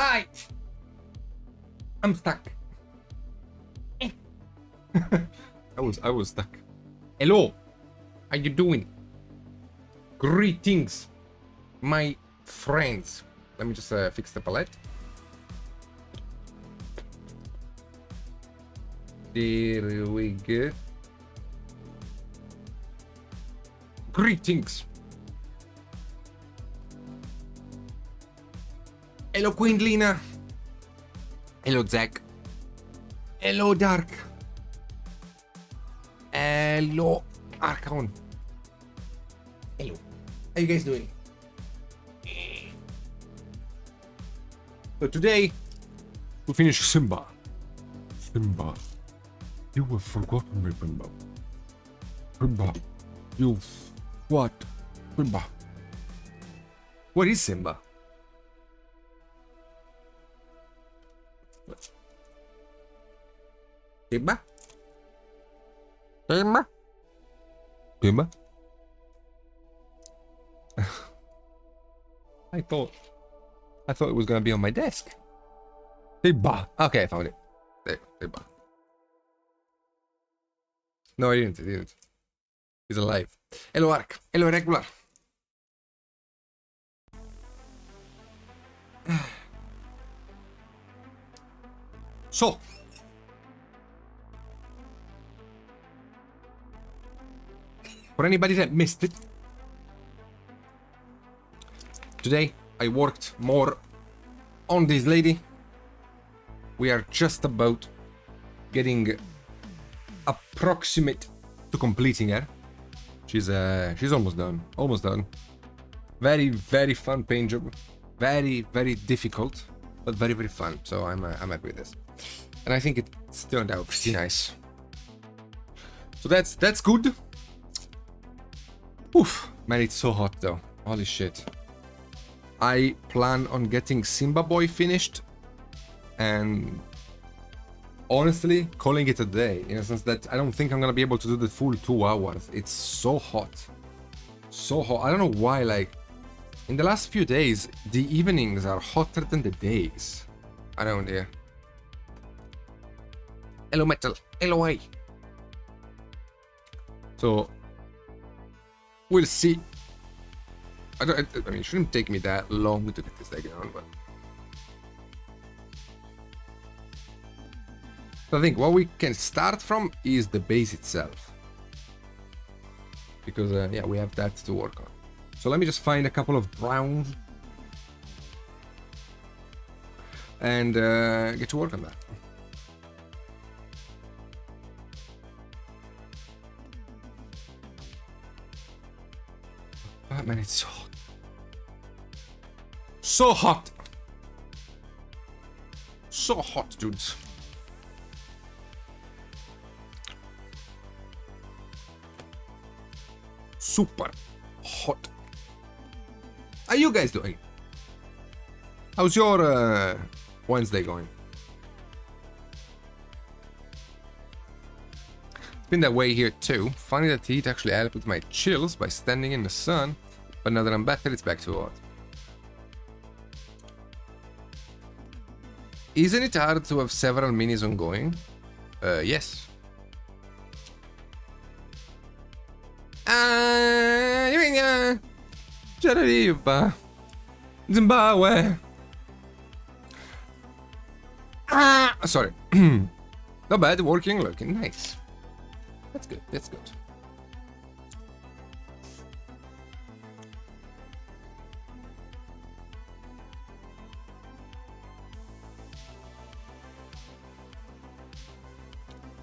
Hi! I'm stuck. I was stuck. Hello! How you doing? Greetings, my friends. Let me just fix the palette. There we go. Greetings. Hello, Queen Lina. Hello, Zach. Hello, Dark. Hello, Archon. Hello. How you guys doing? So today, we finish Simba. Simba. You have forgotten me, Simba. Simba. You... What? Simba. What is Simba? Simba? Simba? Simba? I thought it was gonna be on my desk. Simba. Okay, I found it. There, Simba. No, I didn't. He's alive. Hello, Ark. Hello, Regular. So, for anybody that missed it, today I worked more on this lady. We are just about getting approximate to completing her. She's almost done. Almost done. Very, very fun paint job. Very, very difficult, but very, very fun. So I'm happy with this. And I think it's turned out pretty nice. So that's good. Oof, man, it's so hot though. Holy shit. I plan on getting Simba Boy finished and honestly calling it a day, in a sense that I don't think I'm gonna be able to do the full 2 hours. It's so hot. So hot. I don't know why, like, in the last few days, the evenings are hotter than the days. I don't know. Hello, Metal. Hello, I. So, we'll see. I mean, it shouldn't take me that long to get this thing on, but... So I think what we can start from is the base itself. Because, yeah, we have that to work on. So let me just find a couple of browns. And get to work on that. Oh, man, it's so hot. So hot! So hot, dudes. Super hot. How you guys doing? How's your Wednesday going? It's been that way here too. Funny that heat actually helped with my chills by standing in the sun, but now that I'm better, it's back to hot. Isn't it hard to have several minis ongoing? Yes. Zimbabwe. Sorry. Not bad, working, looking nice. That's good, that's good.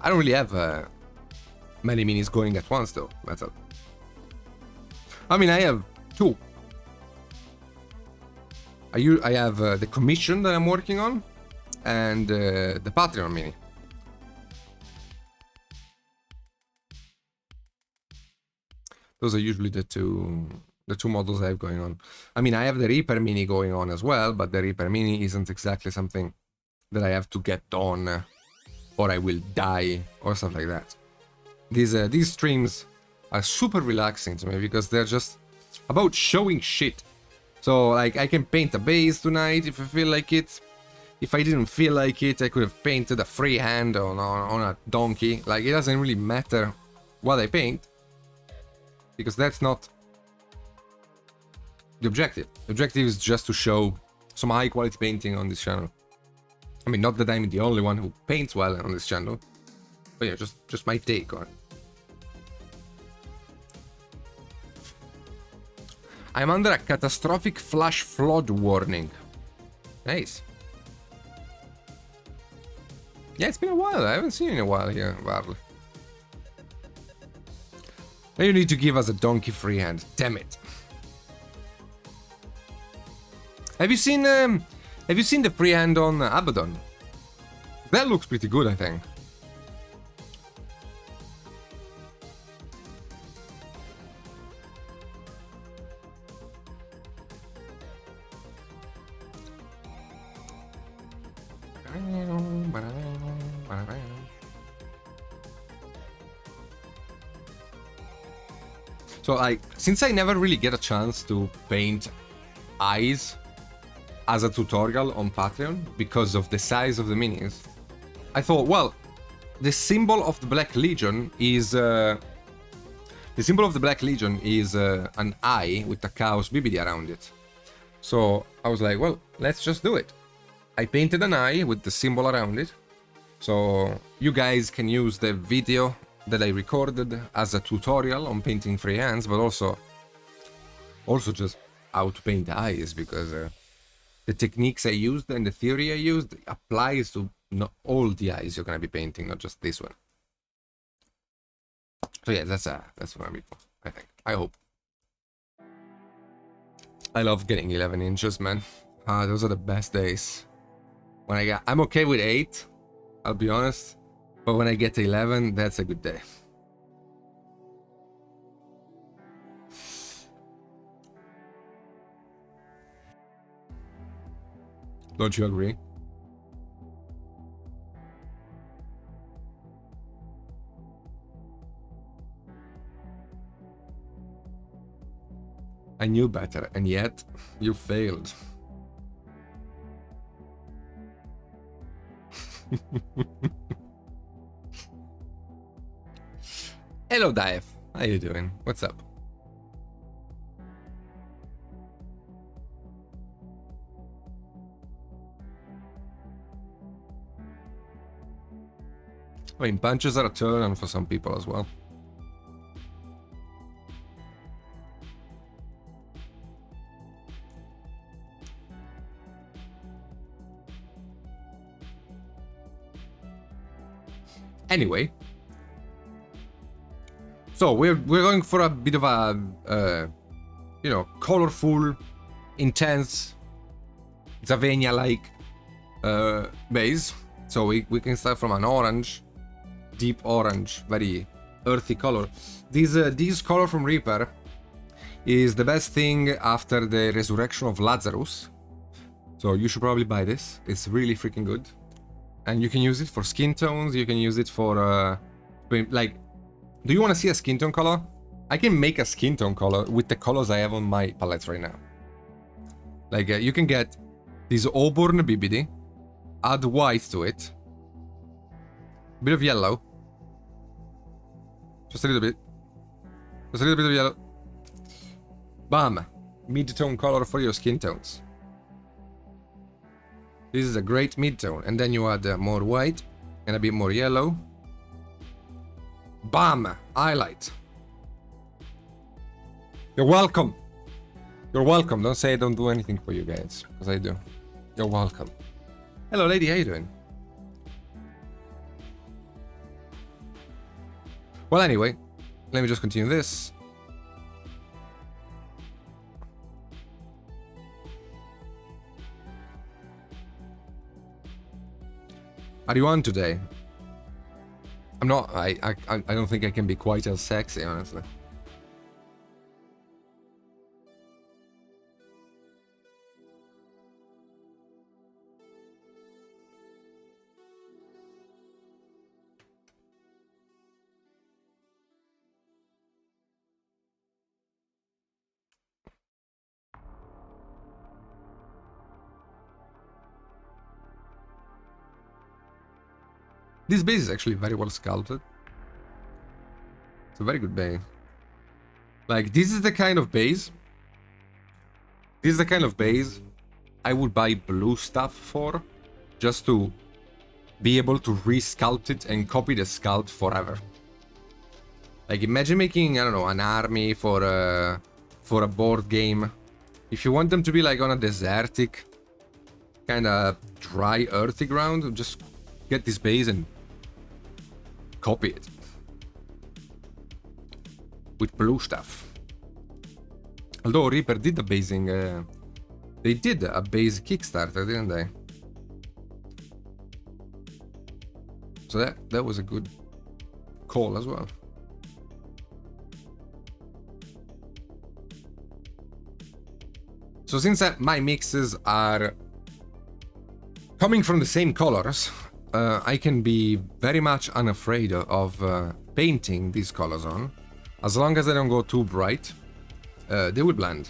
I don't really have many minis going at once though, that's all. I mean, I have 2. I have the commission that I'm working on, and the Patreon mini. Those are usually the two models I have going on. I mean, I have the Reaper mini going on as well, but the Reaper mini isn't exactly something that I have to get done, or I will die, or something like that. These streams are super relaxing to me because they're just about showing shit So, like, I can paint a base tonight if I feel like it. If I didn't feel like it, I could have painted a freehand on a donkey. Like, it doesn't really matter what I paint, because that's not the objective. The objective is just to show some high quality painting on this channel. I mean, not that I'm the only one who paints well on this channel, but yeah, just my take on it. I'm under a catastrophic flash flood warning. Nice. Yeah, it's been a while. I haven't seen you in a while here, Varl. Now you need to give us a donkey freehand. Damn it. Have you seen the freehand on Abaddon? That looks pretty good, I think. So, like, since I never really get a chance to paint eyes as a tutorial on Patreon because of the size of the minis, I thought, well, the symbol of the Black Legion is an eye with a Chaos BBD around it. So I was like, well, let's just do it. I painted an eye with the symbol around it, so you guys can use the video that I recorded as a tutorial on painting freehands, but also just how to paint eyes, because the techniques I used and the theory I used applies to not all the eyes you're gonna be painting, not just this one. So yeah, that's what I'm cool, I think. I hope. I love getting 11 inches, man. Those are the best days. I'm okay with 8, I'll be honest, but when I get to 11, that's a good day. Don't you agree? I knew better, and yet you failed. Hello, Dive. How you doing? What's up? I mean, punches are a turn on for some people as well. Anyway, so we're going for a bit of a colorful, intense, Zavenia-like base. So we can start from an orange, deep orange, very earthy color. This color from Reaper is the best thing after the resurrection of Lazarus. So you should probably buy this. It's really freaking good. And you can use it for skin tones, you can use it for, like, do you want to see a skin tone color? I can make a skin tone color with the colors I have on my palettes right now. Like, you can get this auburn BBD, add white to it, a bit of yellow, just a little bit of yellow. Bam! Mid-tone color for your skin tones. This is a great mid-tone, and then you add more white and a bit more yellow. Bam! Highlight. You're welcome. You're welcome. Don't say I don't do anything for you guys, because I do. You're welcome. Hello, lady. How you doing? Well, anyway, let me just continue this. Are you on today? I'm not. I don't think I can be quite as sexy, honestly. This base is actually very well sculpted. It's a very good base. Like, this is the kind of base. This is the kind of base I would buy blue stuff for, just to be able to re-sculpt it and copy the sculpt forever. Like, imagine making, I don't know, an army for a board game. If you want them to be like on a desertic, kind of dry, earthy ground, just get this base and copy it with blue stuff. Although Reaper did the basing, they did a base Kickstarter, didn't they? So that was a good call as well. So since my mixes are coming from the same colors, I can be very much unafraid of painting these colors on. As long as they don't go too bright, they will blend.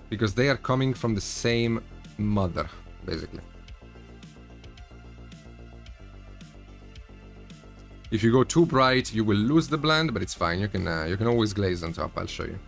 Because they are coming from the same mother, basically. If you go too bright, you will lose the blend, but it's fine. You can always glaze on top. I'll show you.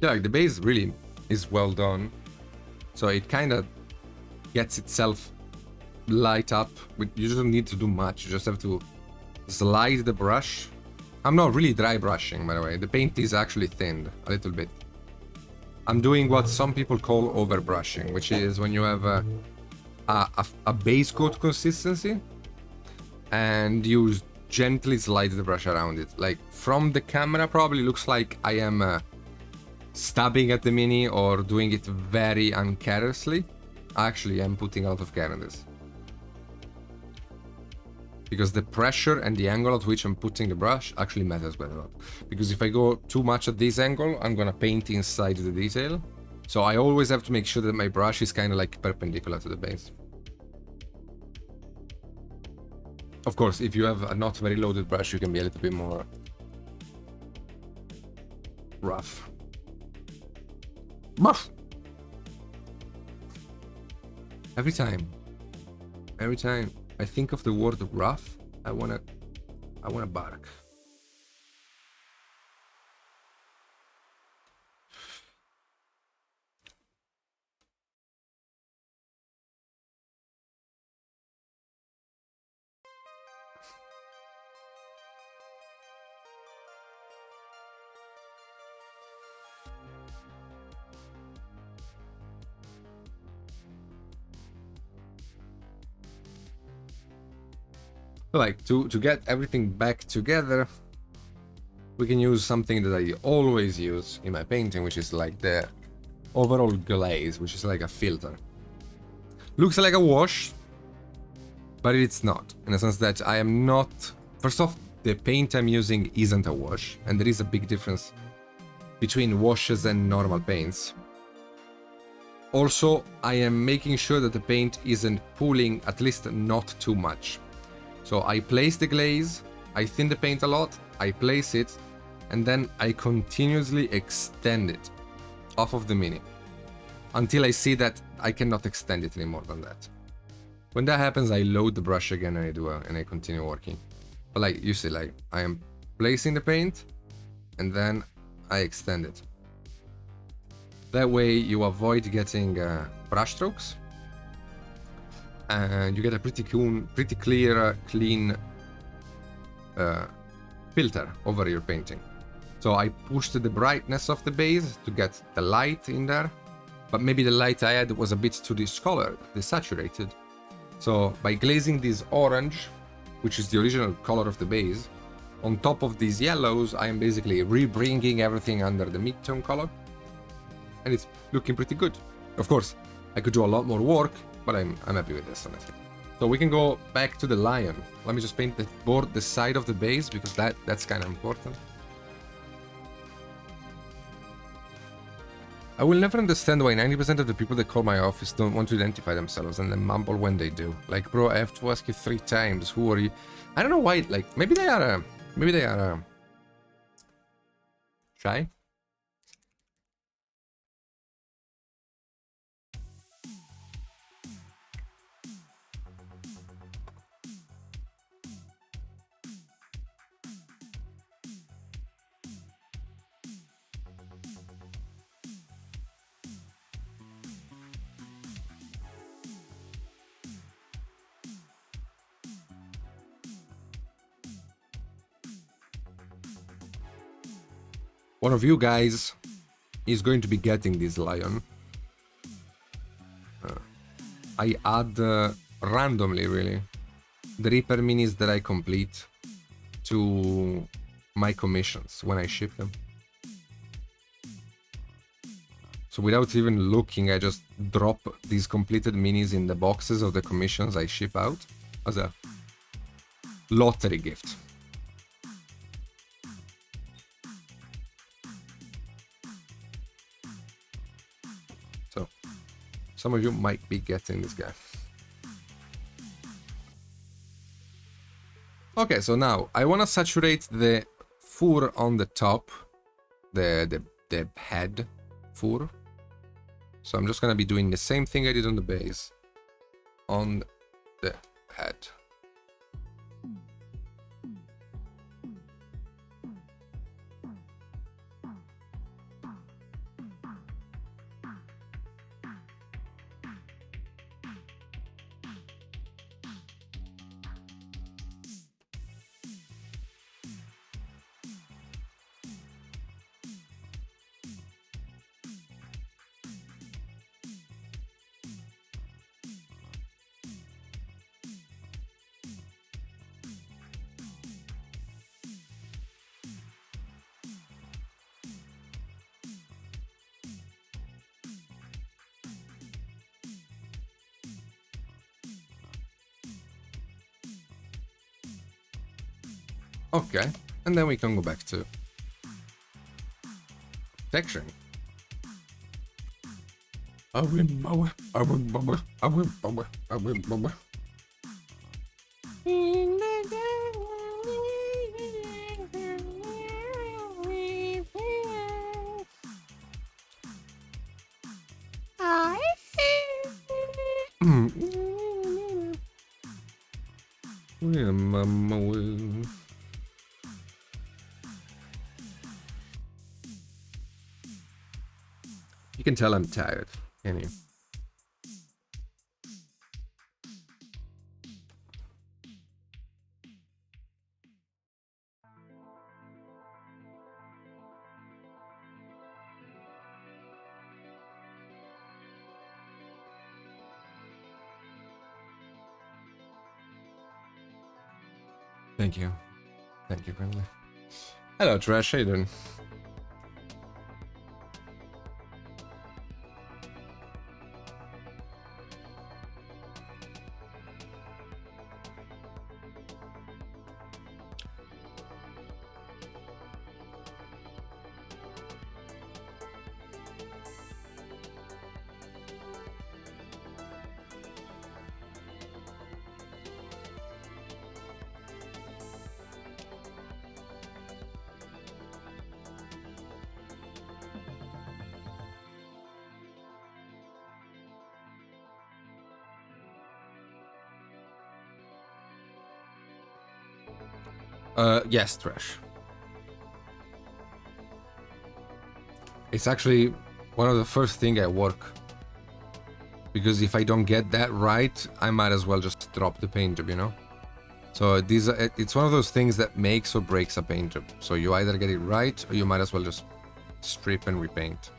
Yeah, like the base really is well done. So it kind of gets itself light up. You don't need to do much. You just have to slide the brush. I'm not really dry brushing, by the way. The paint is actually thinned a little bit. I'm doing what some people call over brushing, which is when you have a base coat consistency and you gently slide the brush around it. Like from the camera probably looks like I am stabbing at the mini or doing it very uncarelessly. Actually, I'm putting a lot of care in this. Because the pressure and the angle at which I'm putting the brush actually matters quite a lot. Because if I go too much at this angle, I'm gonna paint inside the detail. So I always have to make sure that my brush is kind of like perpendicular to the base. Of course, if you have a not very loaded brush, you can be a little bit more rough. Muff! Every time I think of the word rough, I wanna bark. Like to get everything back together, we can use something that I always use in my painting, which is like the overall glaze, which is like a filter. Looks like a wash, but it's not, in the sense that I am not... First off, the paint I'm using isn't a wash, and there is a big difference between washes and normal paints. Also, I am making sure that the paint isn't pooling, at least not too much. So I place the glaze, I thin the paint a lot, I place it, and then I continuously extend it off of the mini until I see that I cannot extend it any more than that. When that happens, I load the brush again and I continue working. But like you see, like I am placing the paint and then I extend it. That way you avoid getting brush strokes. And you get a pretty clear, clean filter over your painting. So I pushed the brightness of the base to get the light in there, but maybe the light I had was a bit too discolored, desaturated. So by glazing this orange, which is the original color of the base, on top of these yellows, I am basically re-bringing everything under the mid-tone color, and it's looking pretty good. Of course, I could do a lot more work, But I'm happy with this, honestly. So we can go back to the lion. Let me just paint the board, the side of the base, because that's kind of important. I will never understand why 90% of the people that call my office don't want to identify themselves and then mumble when they do. Like, bro, I have to ask you 3 times. Who are you? I don't know why. Like, maybe they are shy. One of you guys is going to be getting this lion. I add randomly, really, the Reaper minis that I complete to my commissions when I ship them. So without even looking, I just drop these completed minis in the boxes of the commissions I ship out as a lottery gift. So some of you might be getting this guy. Okay, so now I want to saturate the fur on the top, the head fur. So I'm just going to be doing the same thing I did on the base on the head. Okay, and then we can go back to texturing. You can tell I'm tired, can you? Thank you. Thank you, kindly. Hello, Trash. How you doing? Yes, Trash. It's actually one of the first thing I work. Because if I don't get that right, I might as well just drop the paint job, you know? So it's one of those things that makes or breaks a paint job. So you either get it right, or you might as well just strip and repaint.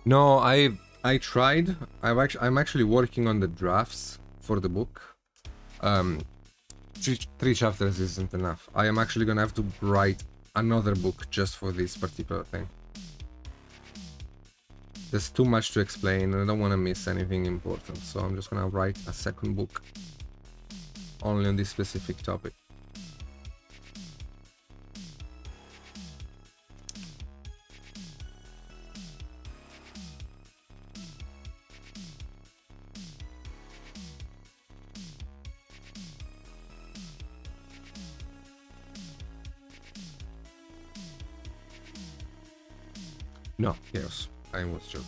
No, I tried. I'm actually working on the drafts for the book. Um, three chapters isn't enough. I am actually gonna have to write another book just for this particular thing. There's too much to explain, and I don't want to miss anything important, so I'm just gonna write a second book only on this specific topic. No, yes, I was joking.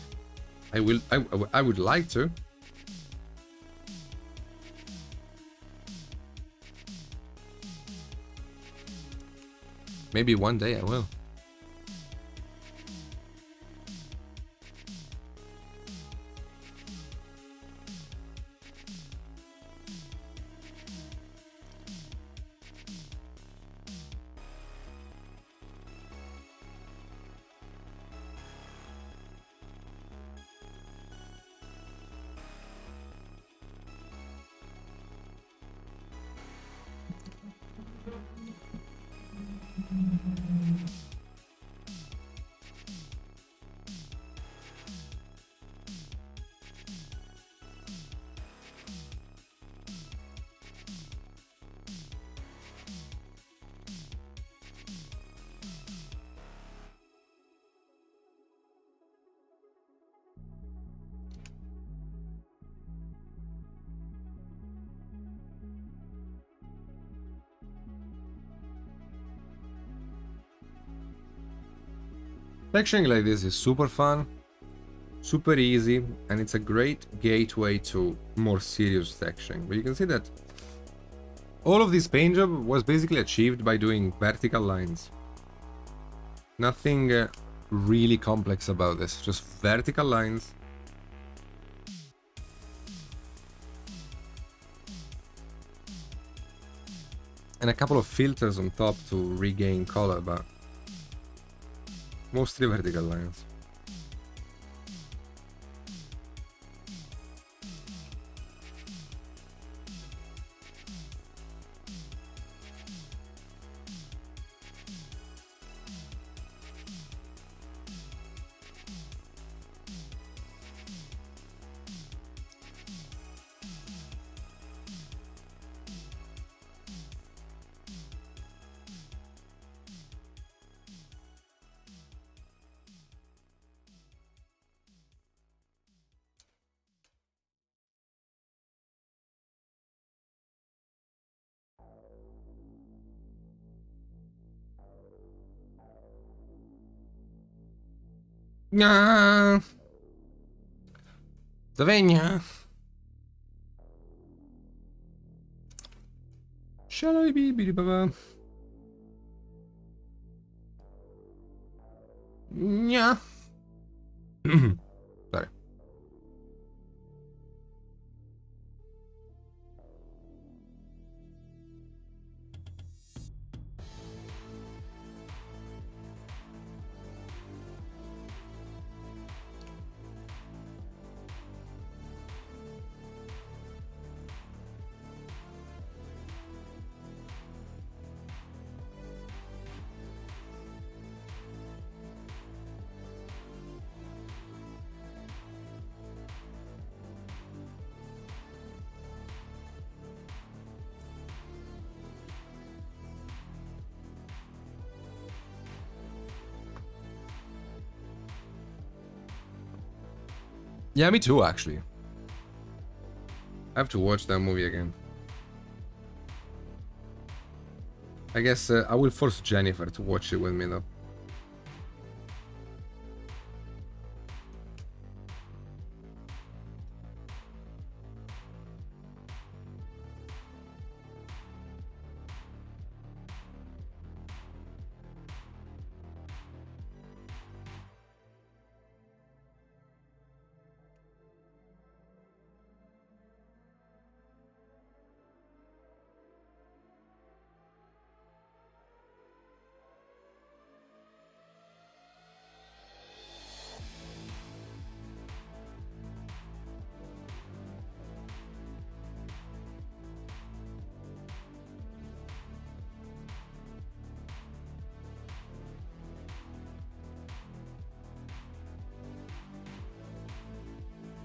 I would like to. Maybe one day I will. Texturing like this is super fun, super easy, and it's a great gateway to more serious texturing. But you can see that all of this paint job was basically achieved by doing vertical lines. Nothing really complex about this, just vertical lines. And a couple of filters on top to regain color, but mostly vertical lines. Nya. Zavenia. Shalabibibaba. Nya. Sorry. Yeah, me too, actually. I have to watch that movie again. I guess I will force Jennifer to watch it with me, though.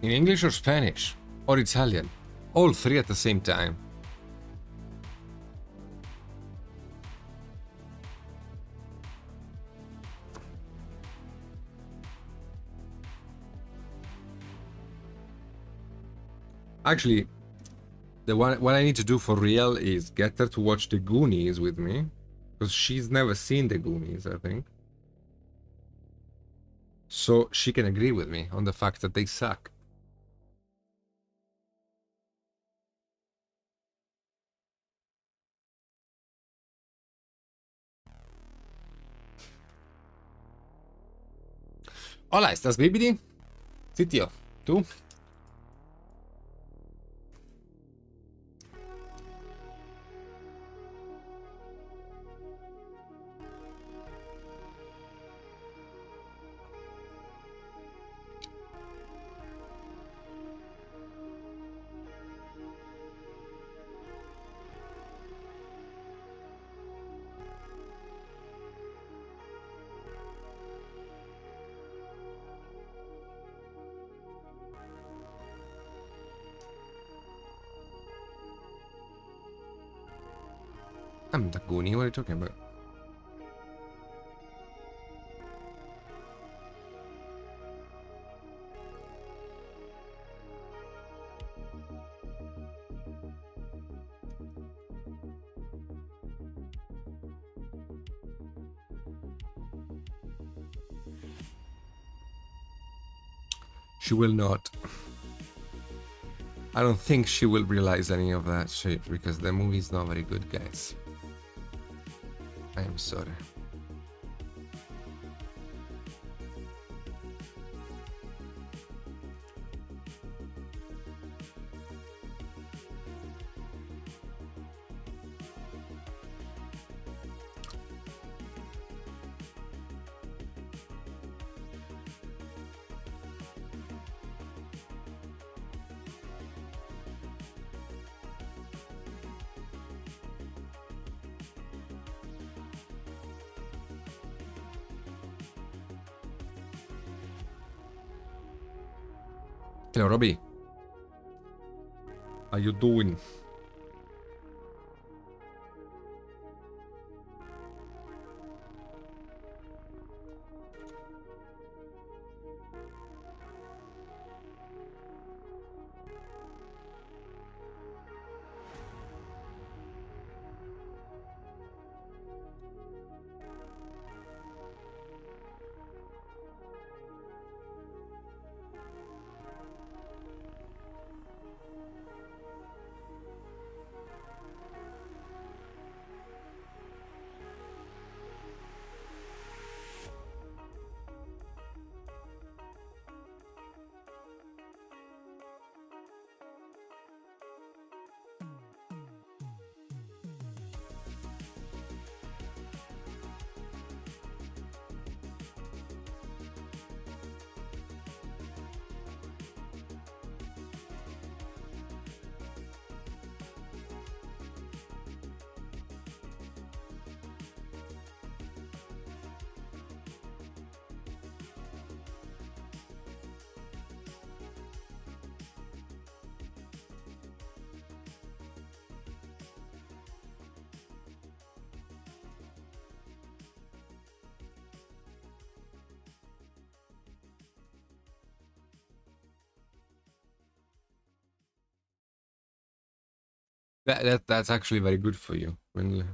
In English or Spanish? Or Italian? All three at the same time. Actually, what I need to do for real is get her to watch the Goonies with me, because she's never seen the Goonies, I think. So she can agree with me on the fact that they suck. Hola, ¿estás Bibidi? Sí, tío. ¿Tú? I'm the Goonie, what are you talking about? She will not. I don't think she will realize any of that shit, because the movie's not very good, guys. I'm sorry. Hello, Robbie. How you doing? That's actually very good for you. When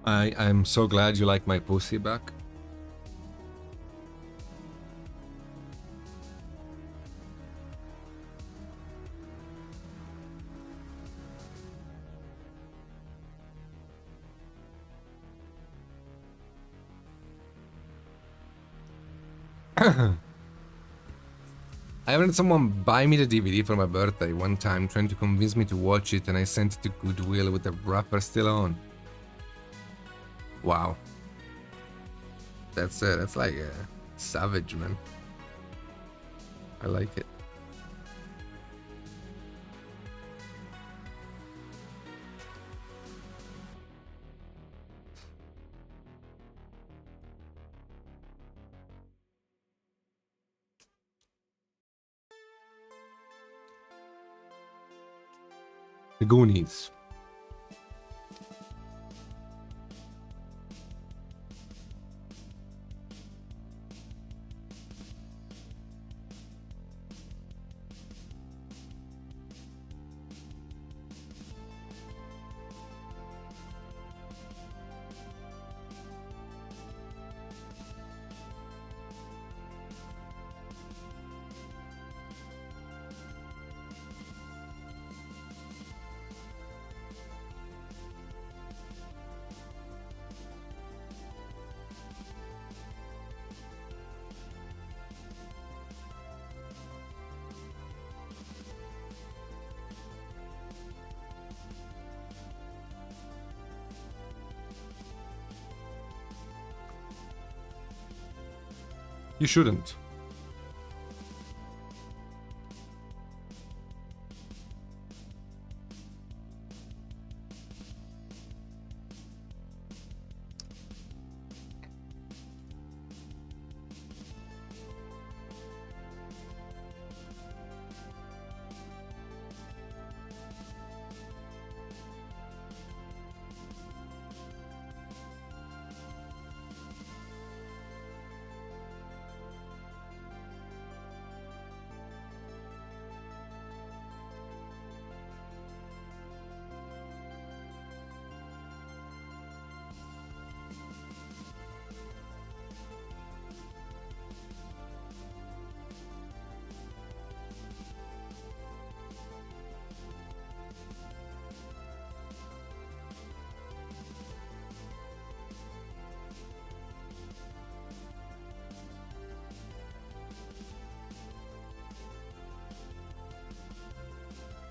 I'm so glad you like my pussy back. I had someone buy me the DVD for my birthday one time, trying to convince me to watch it, and I sent it to Goodwill with the wrapper still on. Wow. That's like a savage, man. I like it. The Goonies. You shouldn't.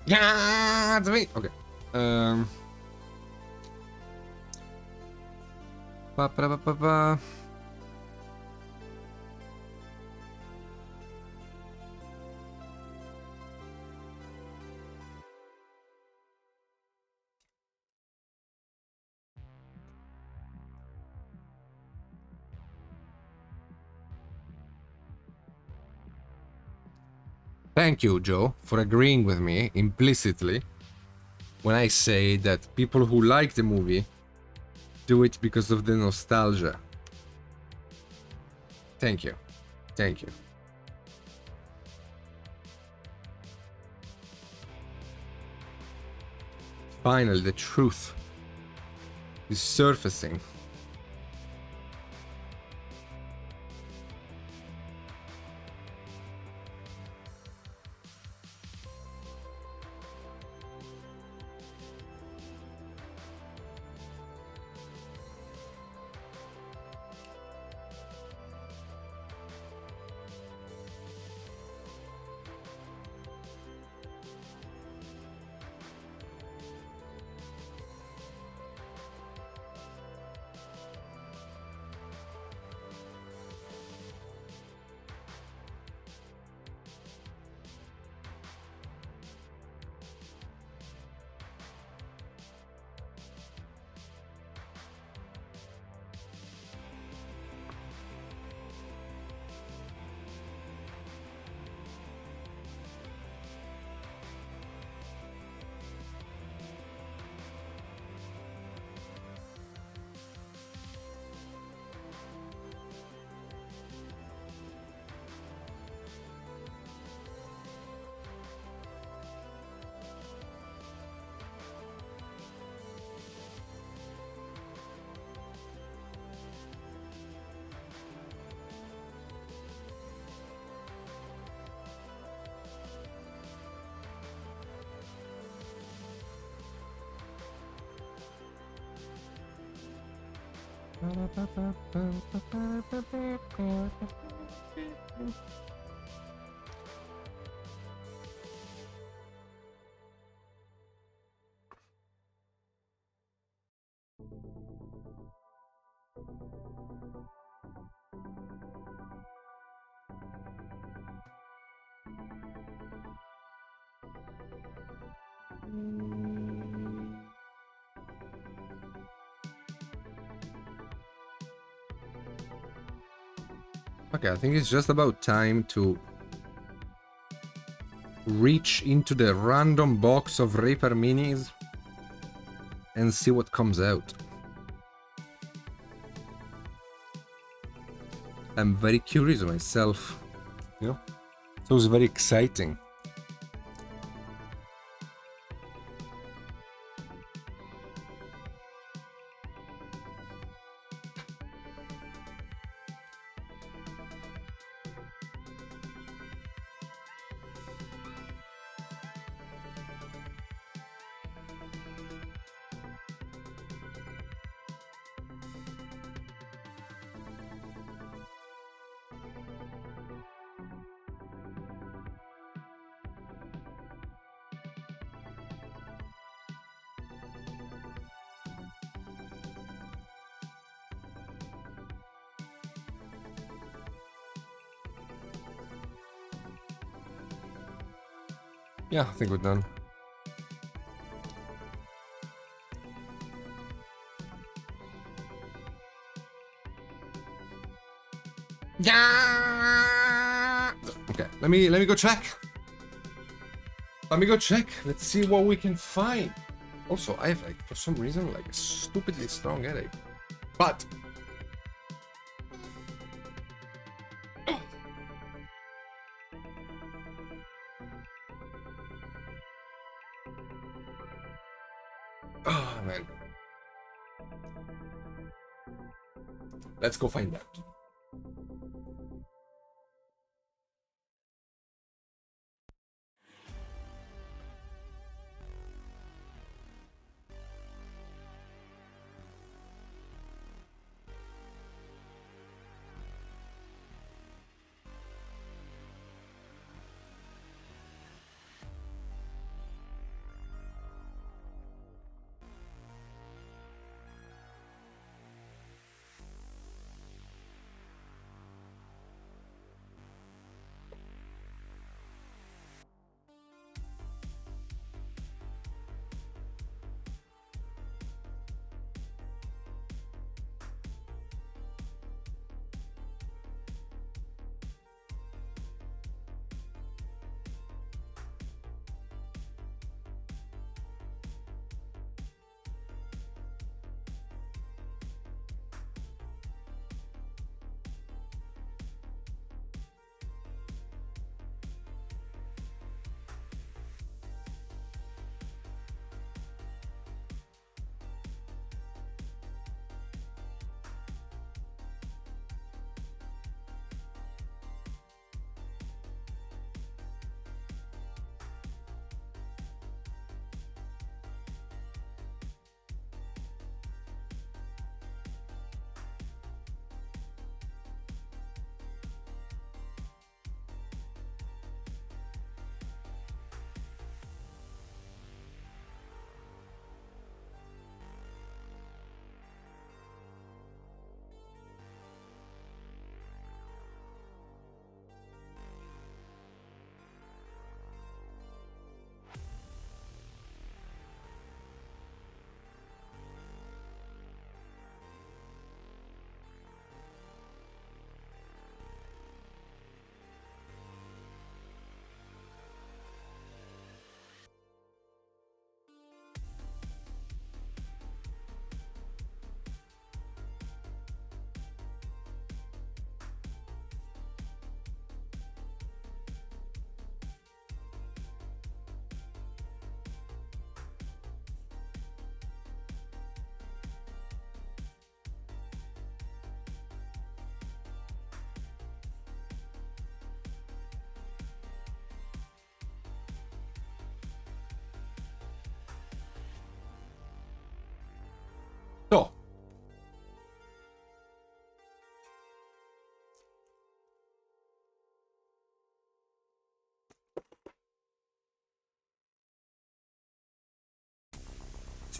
Yeah, it's me. Okay. Ba, ba, ba, ba, ba. Thank you, Joe, for agreeing with me implicitly when I say that people who like the movie do it because of the nostalgia. Thank you. Thank you. Finally, the truth is surfacing. Okay, I think it's just about time to reach into the random box of Reaper minis and see what comes out. I'm very curious myself, you know? So it's very exciting. Yeah, I think we're done. Yeah. Okay, let me go check. Let me go check. Let's see what we can find. Also, I have like for some reason like a stupidly strong headache. But oh man. Let's go find out.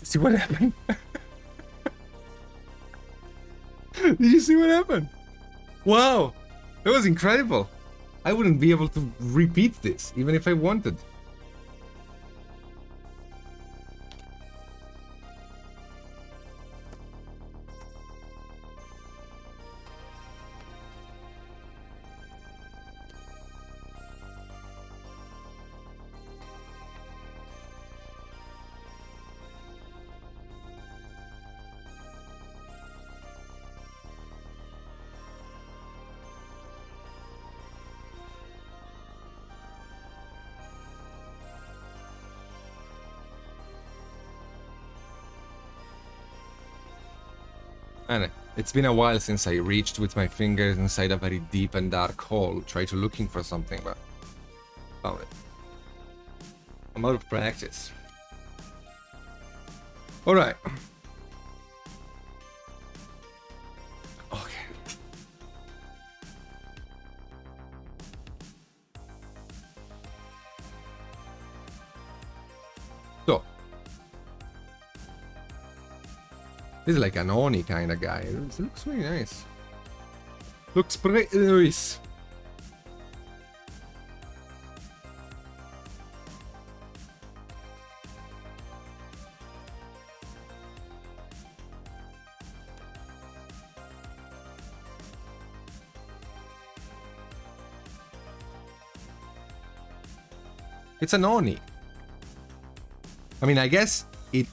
See what happened? Did you see what happened? Wow, that was incredible. I wouldn't be able to repeat this, even if I wanted. And it's been a while since I reached with my fingers inside a very deep and dark hole, tried to looking for something, but found it. I'm out of practice. Alright. Okay. So. This is like an Oni kind of guy. It looks really nice. Looks pretty nice. It's an Oni. I mean, I guess it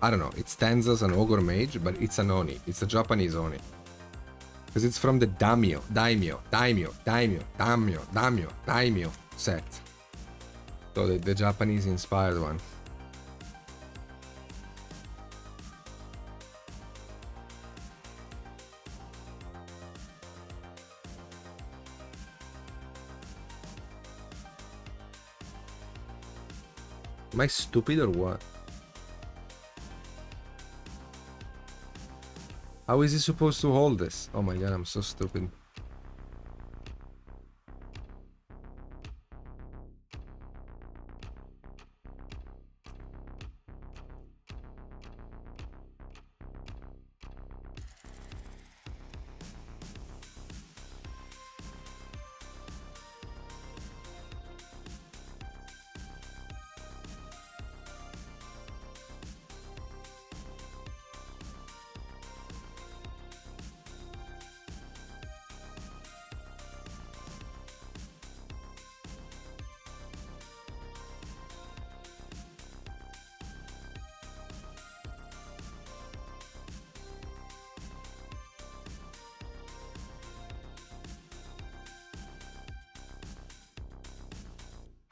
I don't know, it stands as an ogre mage, but it's an Oni. It's a Japanese Oni. Because it's from the Daimyo set. So the Japanese inspired one. Am I stupid or what? How is he supposed to hold this? Oh my god, I'm so stupid.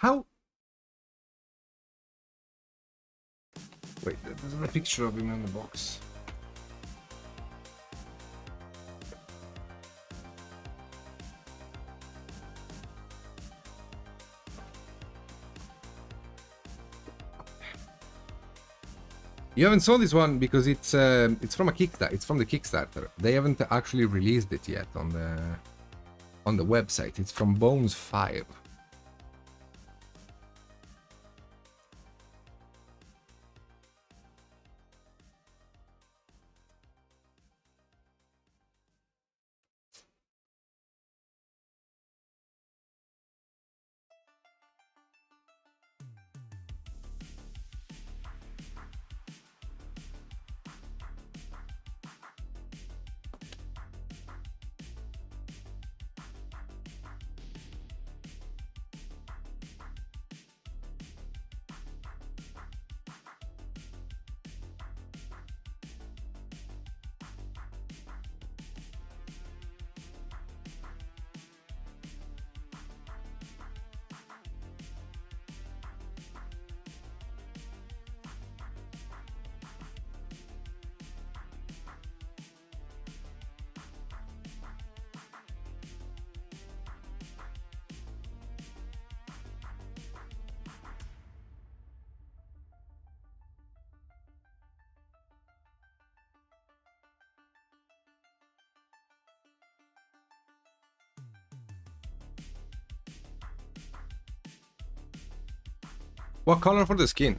How? Wait, there's a picture of him in the box. You haven't saw this one because it's from a Kickstarter. It's from the Kickstarter. They haven't actually released it yet on the website. It's from Bones 5. What color for the skin?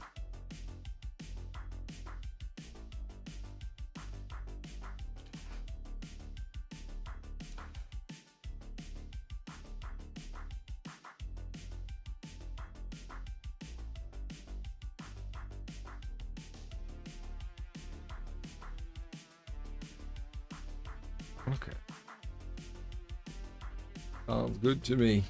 Okay. Sounds good to me.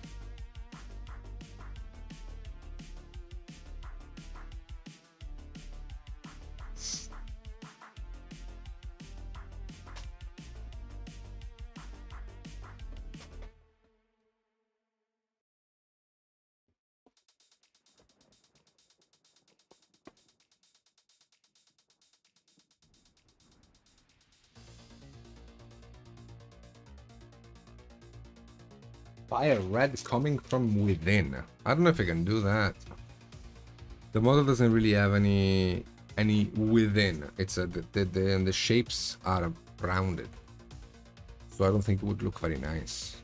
Fire red coming from within. I don't know if I can do that. The model doesn't really have any within. It's the shapes are rounded, so I don't think it would look very nice.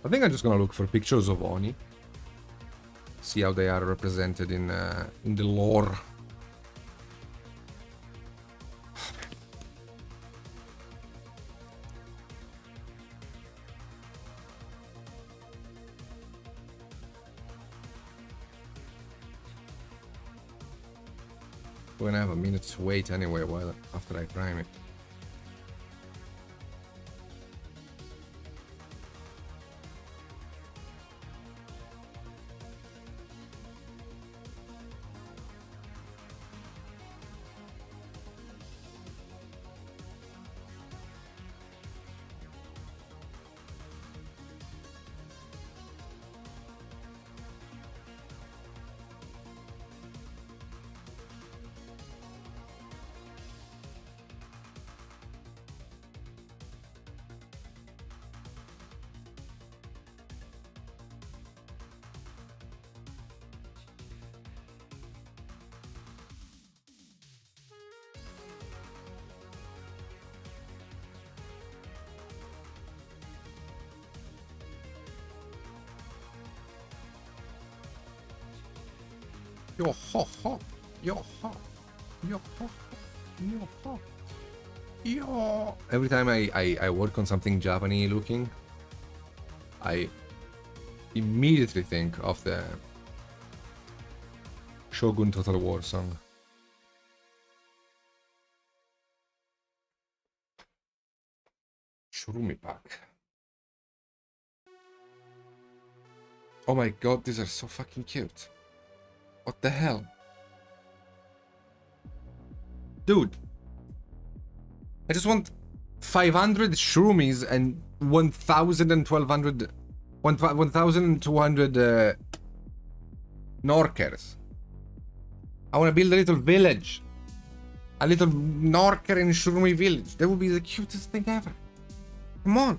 I think I'm just gonna look for pictures of Oni. See how they are represented in the lore. We're gonna have a minute to wait anyway while after I prime it. Yo ho ho, yo ho, yo ho, yo ho, yo. Every time I work on something Japanese looking, I immediately think of the Shogun Total War song. Shurumi pack. Oh my god, these are so fucking cute. What the hell? Dude. I just want 500 shroomies and 1,000 and 1,200... 1,200 Norkers. I want to build a little village. A little Norker and shroomy village. That would be the cutest thing ever. Come on.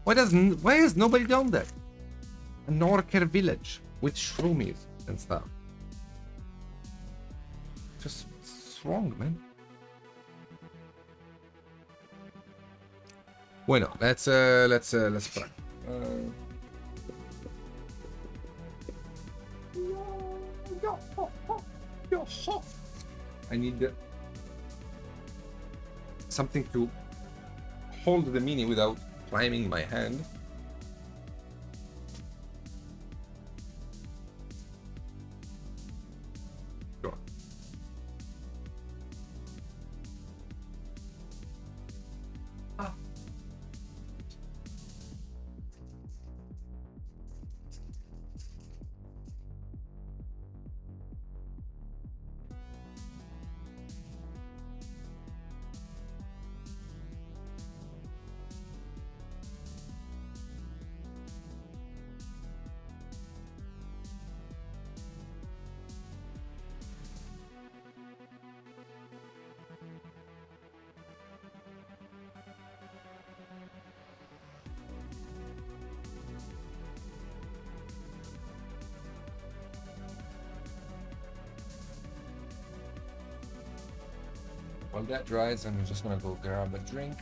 Why has nobody done that? A Norker village with shroomies and stuff. Just strong, man. Bueno, let's try. I need something to hold the mini without priming my hand. Sure. While that dries, I'm just gonna go grab a drink.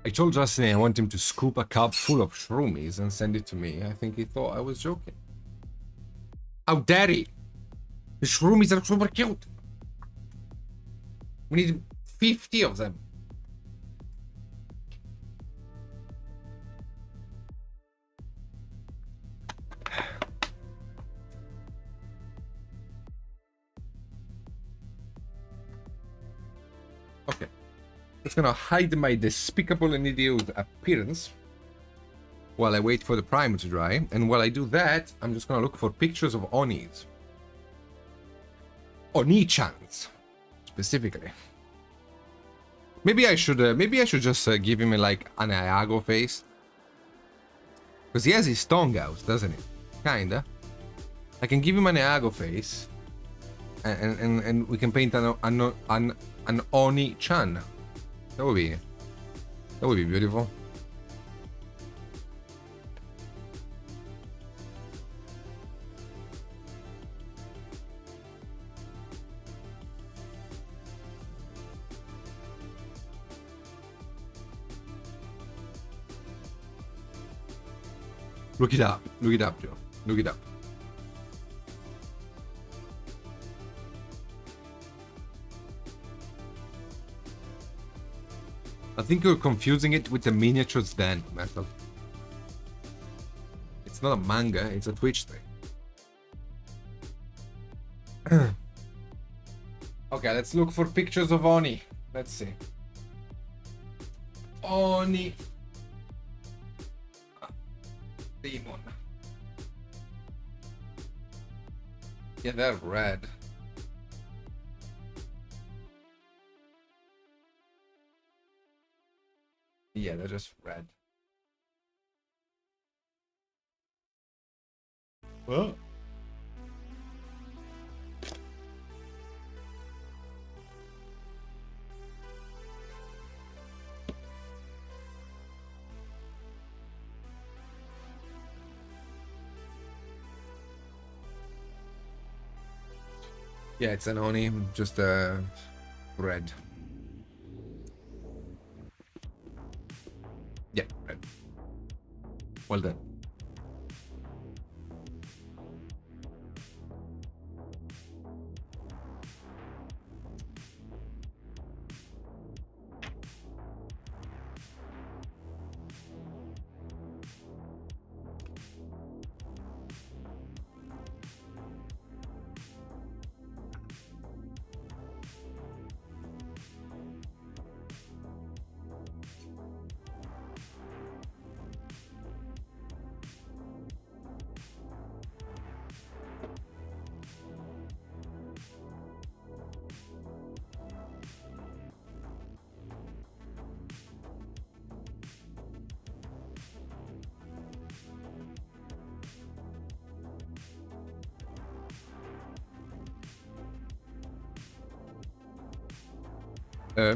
I told Justin I want him to scoop a cup full of shroomies and send it to me. I think he thought I was joking. How dare he? The shroomies are super cute. We need 50 of them. Okay. Just gonna hide my despicable and idiot appearance while I wait for the primer to dry. And while I do that, I'm just gonna look for pictures of Onis. Oni-chans, specifically. Maybe I should just give him like an Iago face. Because he has his tongue out, doesn't he? Kinda. I can give him an Iago face. And we can paint an Oni-chan. That would be beautiful. Look it up, Joe. Look it up. I think you're confusing it with the miniatures then, Metal. It's not a manga, it's a Twitch thing. Okay, let's look for pictures of Oni. Let's see. Oni. Demon. Yeah, they're red. Yeah, they're just red. Well. Yeah, it's an Oni, just red. Yeah, red. Well done.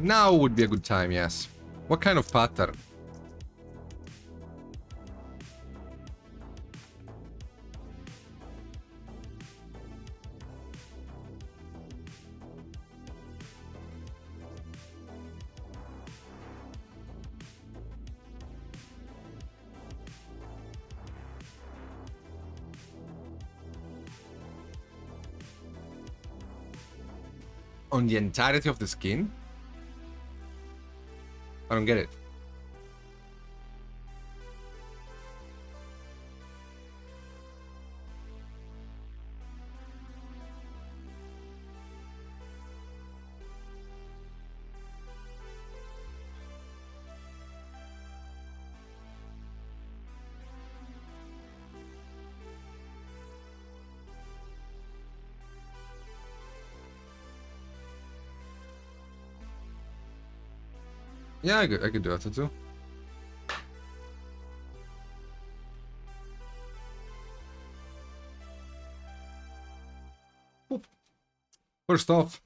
Now would be a good time, yes. What kind of pattern? On the entirety of the skin? I don't get it. Yeah, I could do that too. First off,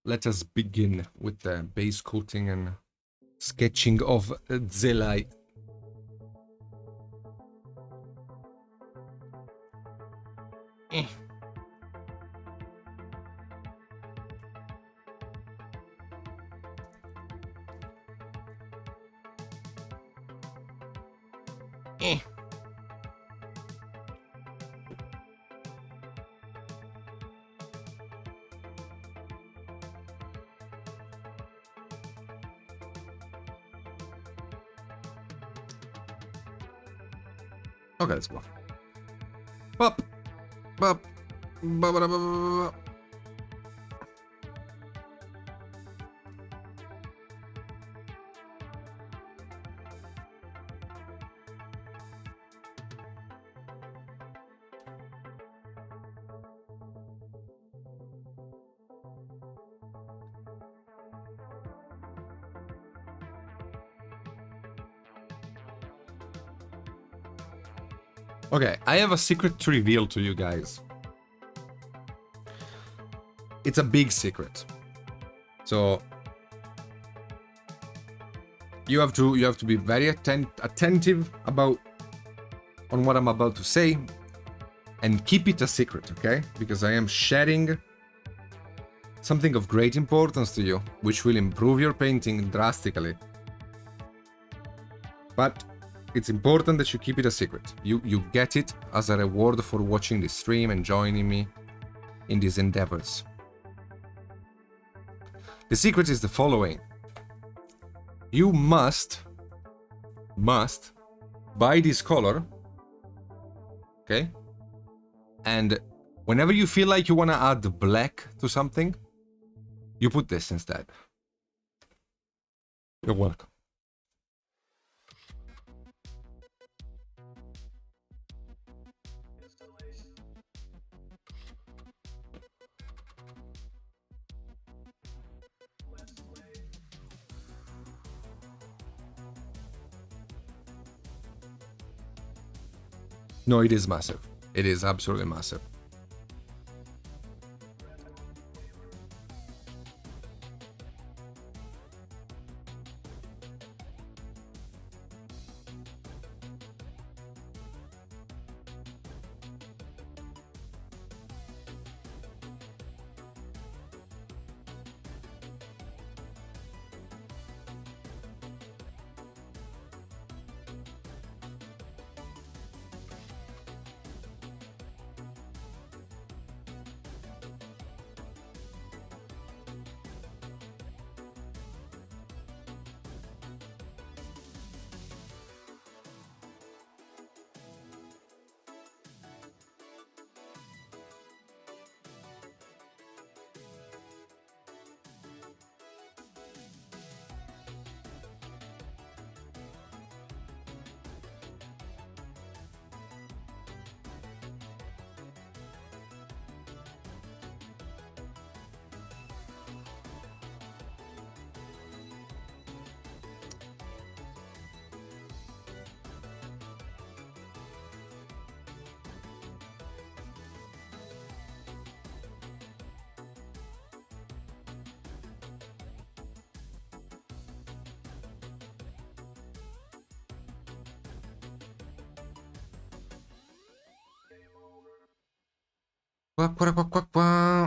let us begin with the base coating and sketching of Zelai. Okay, let's go. Bop. Bop. Bop, bop, bop, bop. Okay, I have a secret to reveal to you guys. It's a big secret. So you have to be very attentive about on what I'm about to say and keep it a secret, okay? Because I am sharing something of great importance to you, which will improve your painting drastically. But it's important that you keep it a secret. You get it as a reward for watching this stream and joining me in these endeavors. The secret is the following. You must buy this color, okay? And whenever you feel like you want to add black to something, you put this instead. You're welcome. No, it is massive. It is absolutely massive.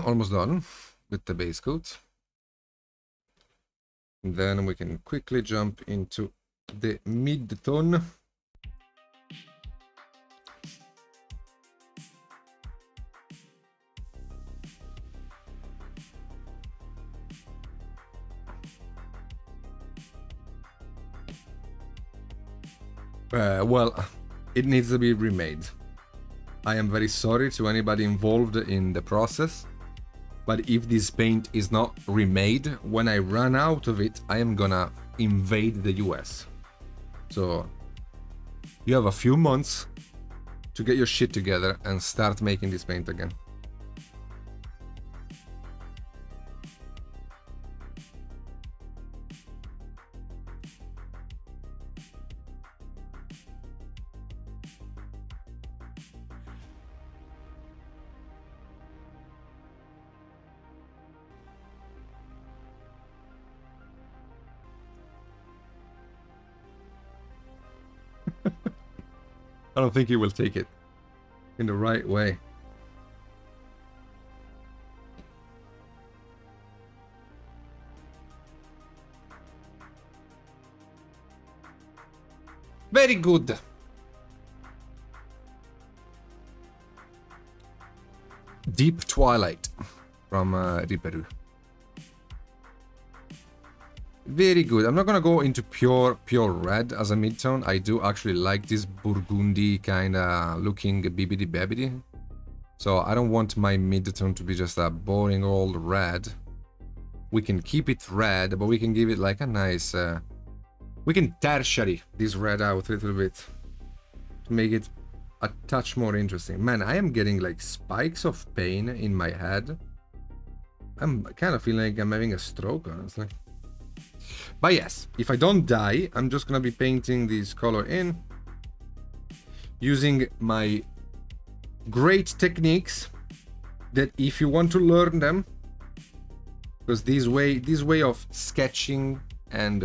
Almost done with the base coat. Then we can quickly jump into the mid-tone. Well, it needs to be remade. I am very sorry to anybody involved in the process, but if this paint is not remade, when I run out of it, I am gonna invade the US. So you have a few months to get your shit together and start making this paint again. I don't think he will take it in the right way. Very good. Deep Twilight from Reaper. Very good. I'm not gonna go into pure red as a midtone. I do actually like this burgundy kind of looking bibbidi babbidi. So I don't want my midtone to be just a boring old red. We can keep it red, but we can give it like a nice... we can tertiary this red out a little bit to make it a touch more interesting. Man, I am getting like spikes of pain in my head. I'm kind of feeling like I'm having a stroke, honestly. But yes, if I don't die, I'm just gonna be painting this color in using my great techniques that if you want to learn them, because this way of sketching and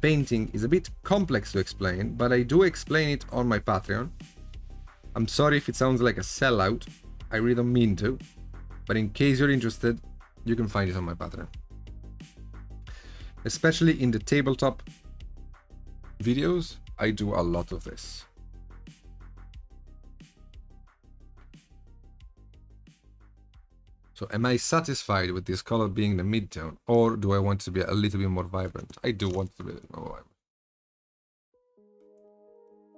painting is a bit complex to explain, but I do explain it on my Patreon. I'm sorry if it sounds like a sellout. I really don't mean to, but in case you're interested, you can find it on my Patreon. Especially in the tabletop videos, I do a lot of this. So am I satisfied with this color being the midtone, or do I want it to be a little bit more vibrant? I do want it to be a little more vibrant.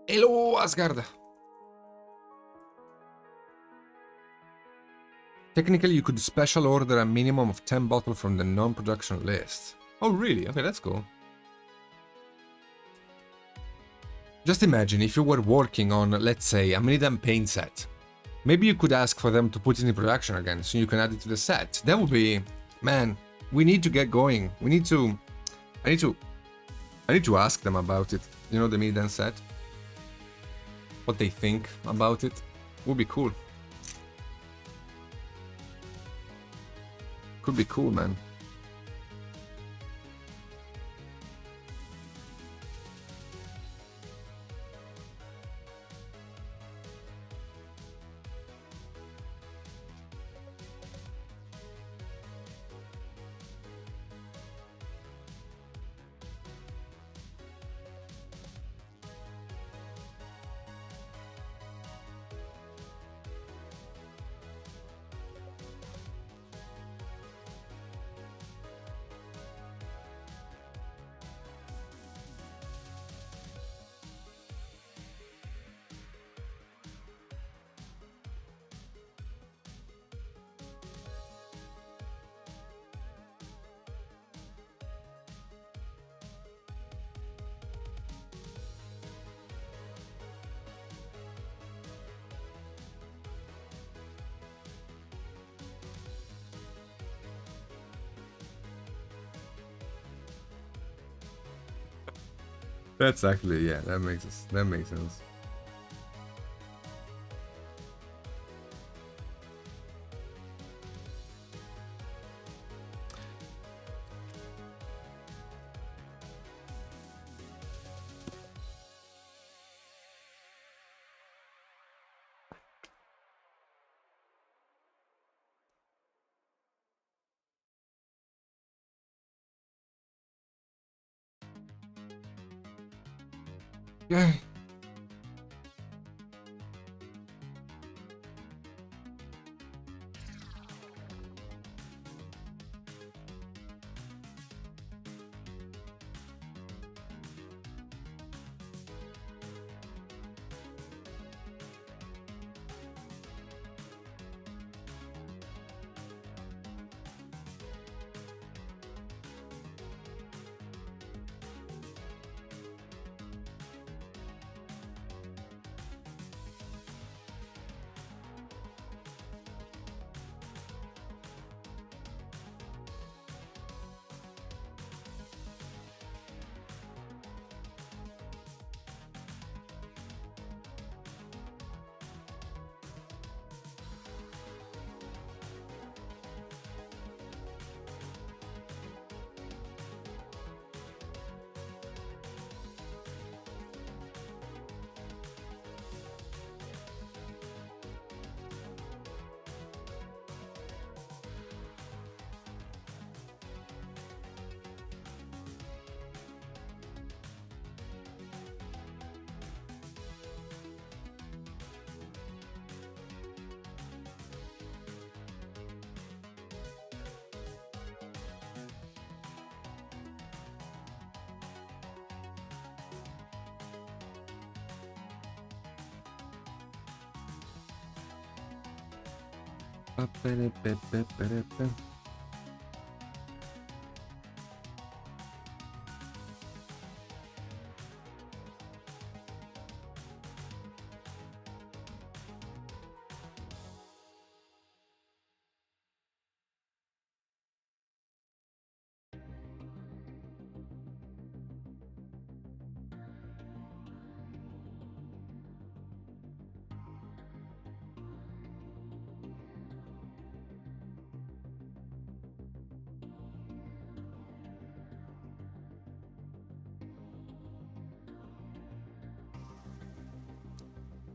Hello, Asgard! Technically, you could special order a minimum of 10 bottles from the non-production list. Oh, really? Okay, that's cool. Just imagine if you were working on, let's say, a Minidan paint set. Maybe you could ask for them to put it in production again, so you can add it to the set. That would be... Man, we need to get going. We need to... I need to ask them about it. You know, the Minidan set? What they think about it. Would be cool. Could be cool, man. That's actually, yeah, that makes sense. Yeah.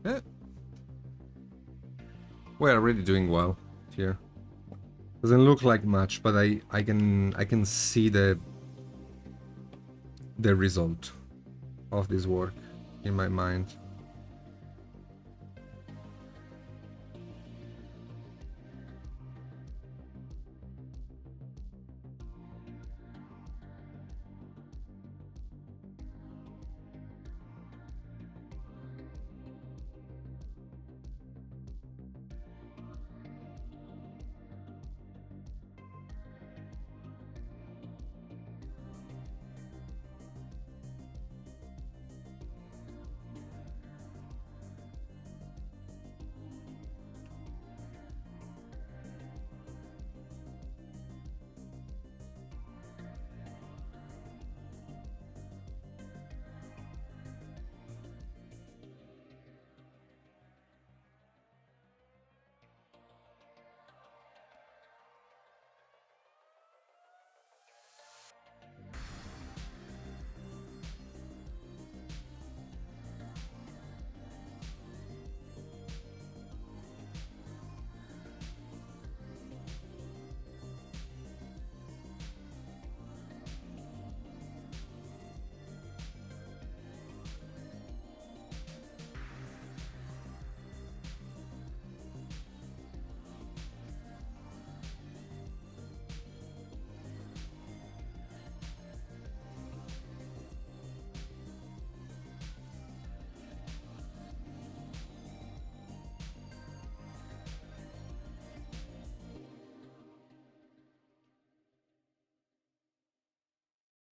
Yeah. We're already doing well here. Doesn't look like much, but I can see the result of this work in my mind.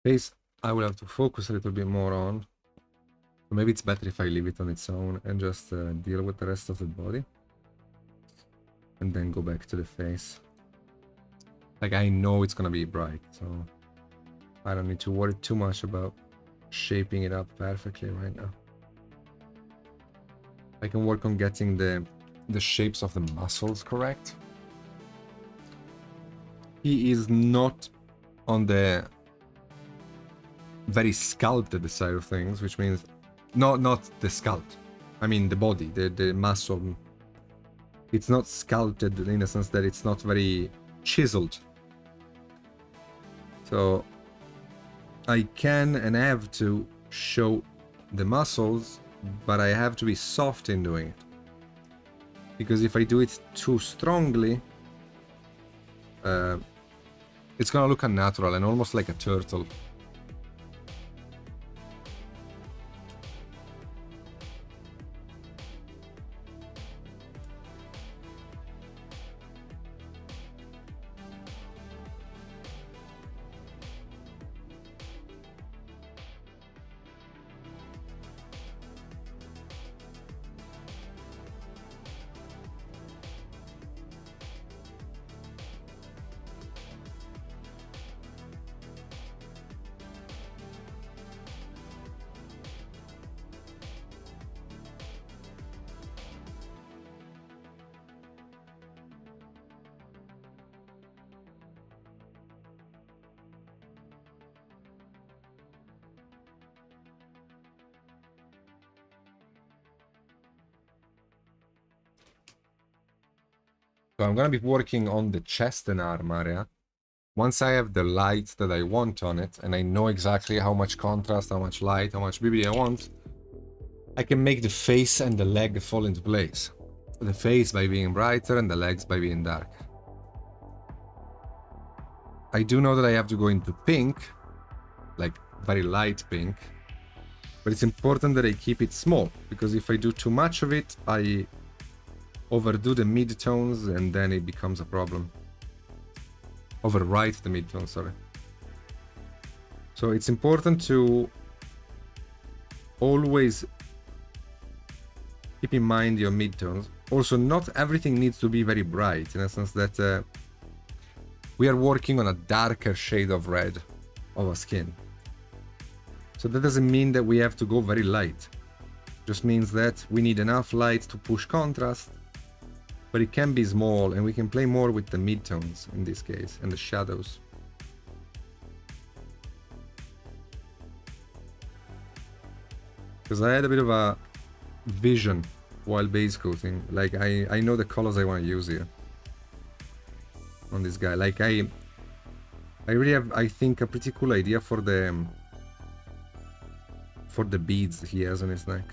Face I will have to focus a little bit more on. Maybe it's better if I leave it on its own and just deal with the rest of the body. And then go back to the face. Like, I know it's gonna be bright, so I don't need to worry too much about shaping it up perfectly right now. I can work on getting the shapes of the muscles correct. He is not on the very sculpted side of things, which means not the sculpt. I mean the body, the muscle. It's not sculpted in the sense that it's not very chiseled. So I can and have to show the muscles, but I have to be soft in doing it. Because if I do it too strongly, it's gonna look unnatural and almost like a turtle. So I'm gonna be working on the chest and arm area. Once I have the light that I want on it, and I know exactly how much contrast, how much light, how much BB I want, I can make the face and the leg fall into place. The face by being brighter and the legs by being dark. I do know that I have to go into pink, like very light pink, but it's important that I keep it small, because if I do too much of it, I overdo the mid-tones and then it becomes a problem. Overwrite the mid-tones, sorry. So it's important to always keep in mind your mid-tones. Also, not everything needs to be very bright, in a sense that we are working on a darker shade of red of our skin. So that doesn't mean that we have to go very light. It just means that we need enough light to push contrast, but it can be small and we can play more with the mid-tones in this case and the shadows. Because I had a bit of a vision while base coating. Like I know the colors I want to use here on this guy. Like I really have, I think, a pretty cool idea for the beads he has on his neck.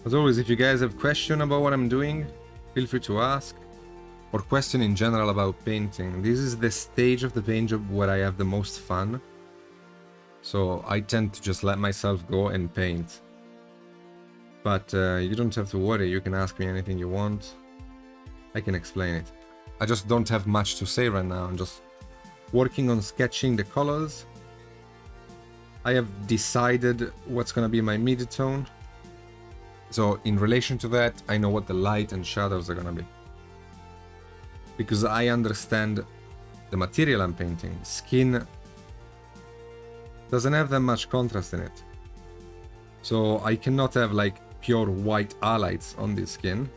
As always, if you guys have questions about what I'm doing, feel free to ask, or question in general about painting. This is the stage of the paint job where I have the most fun, so I tend to just let myself go and paint. But you don't have to worry, you can ask me anything you want, I can explain it. I just don't have much to say right now, I'm just working on sketching the colors. I have decided what's gonna be my mid-tone. So in relation to that, I know what the light and shadows are gonna be. Because I understand the material I'm painting. Skin doesn't have that much contrast in it. So I cannot have like pure white highlights on this skin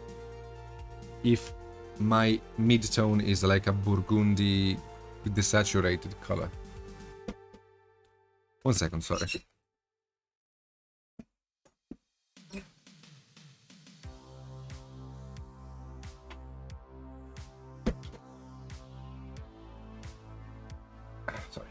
if my mid-tone is like a burgundy with the saturated color. 1 second, sorry. Sorry.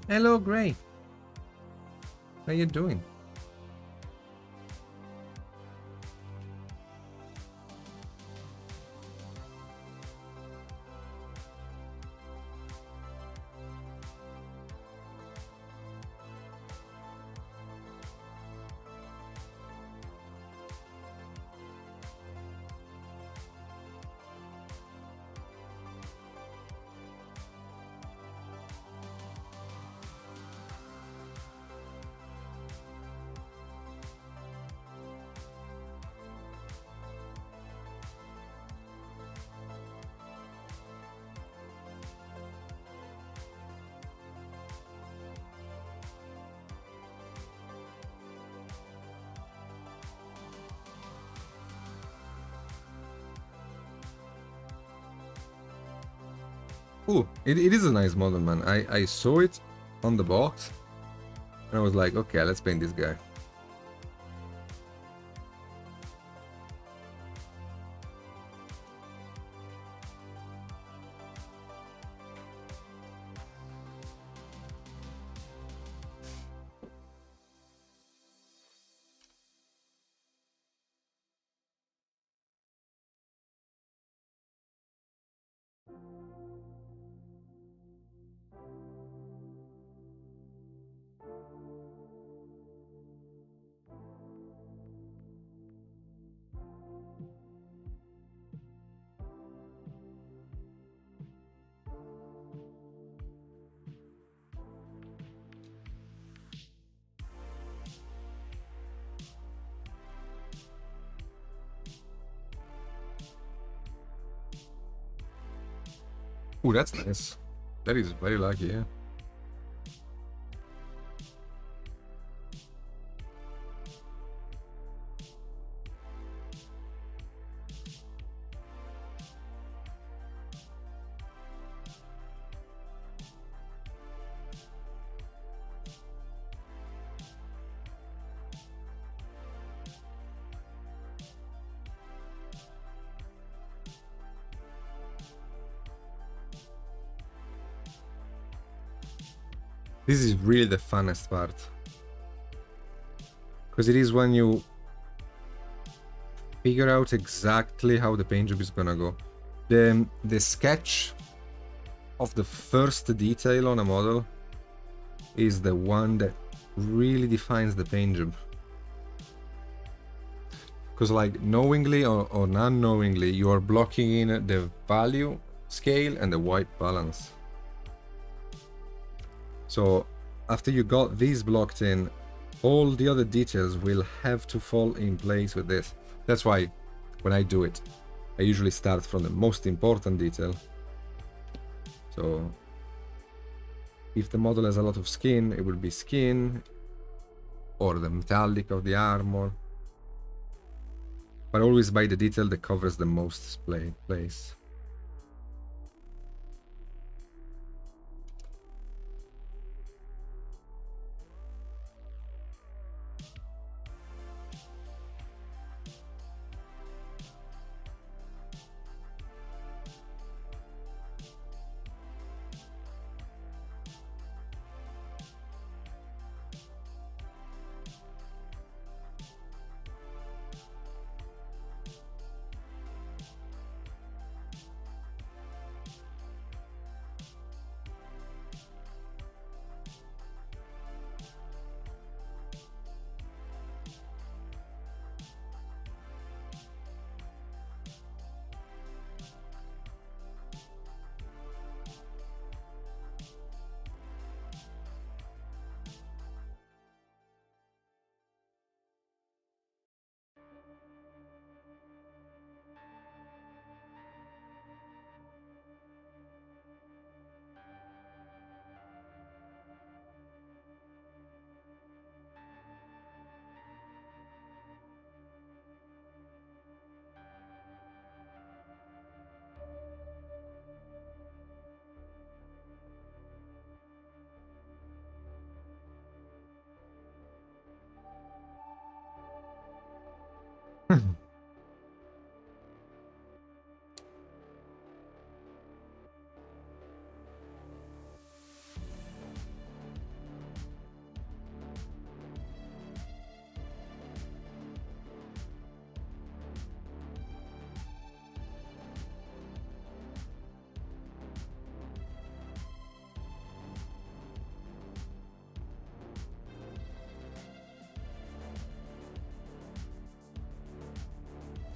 Hello, Gray. How you doing? Ooh, it is a nice model, man. I saw it on the box, and I was like, okay, let's paint this guy. Ooh, that's nice. That is very lucky, yeah. This is really the funnest part. Because it is when you figure out exactly how the paint job is gonna go. The sketch of the first detail on a model is the one that really defines the paint job. Because like knowingly or unknowingly, you are blocking in the value scale and the white balance. So after you got these blocked in, all the other details will have to fall in place with this. That's why when I do it, I usually start from the most important detail. So if the model has a lot of skin, it will be skin or the metallic of the armor. But always by the detail that covers the most place.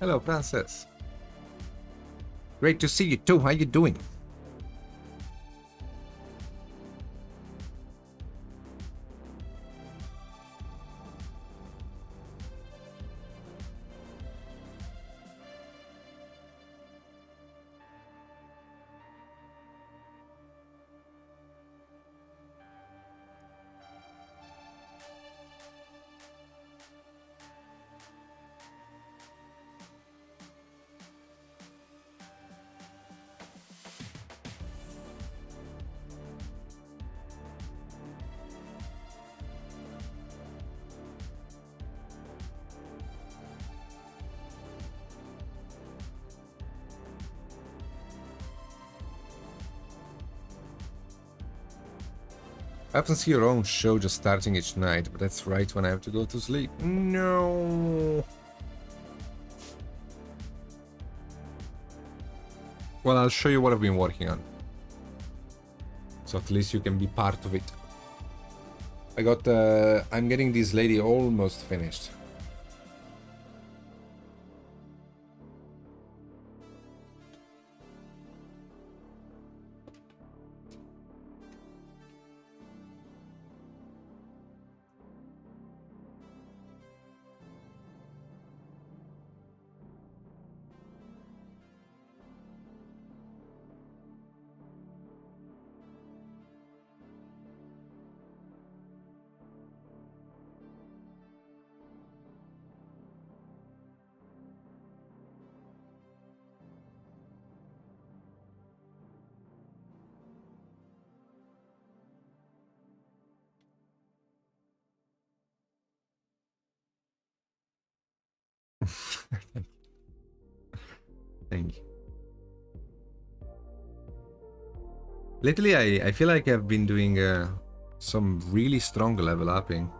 Hello, Princess. Great to see you too. How you doing? I often see your own show just starting each night, but that's right when I have to go to sleep. No. Well, I'll show you what I've been working on. So at least you can be part of it. I'm getting this lady almost finished. Thank you. Lately, I feel like I've been doing some really strong level upping.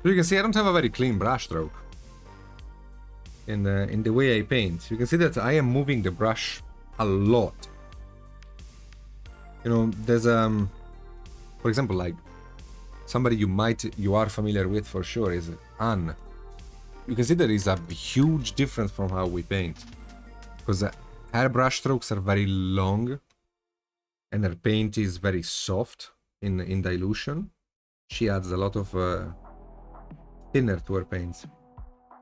So you can see I don't have a very clean brush stroke in the way I paint. You can see that I am moving the brush a lot. You know, there's for example, like somebody you are familiar with for sure is Anne. You can see there is a huge difference from how we paint, because her brush strokes are very long and her paint is very soft in dilution. She adds a lot of thinner to her paints.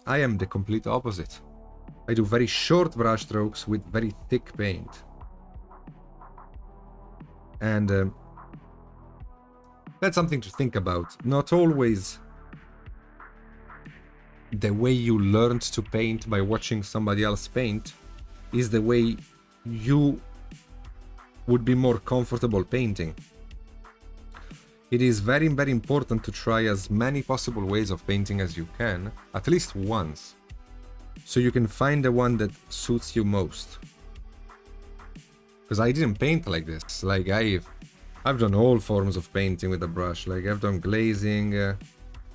I am the complete opposite. I do very short brush strokes with very thick paint. And that's something to think about. Not always the way you learned to paint by watching somebody else paint is the way you would be more comfortable painting. It is very, very important to try as many possible ways of painting as you can, at least once, so you can find the one that suits you most. because I didn't paint like this. Like I've done all forms of painting with a brush. Like I've done glazing,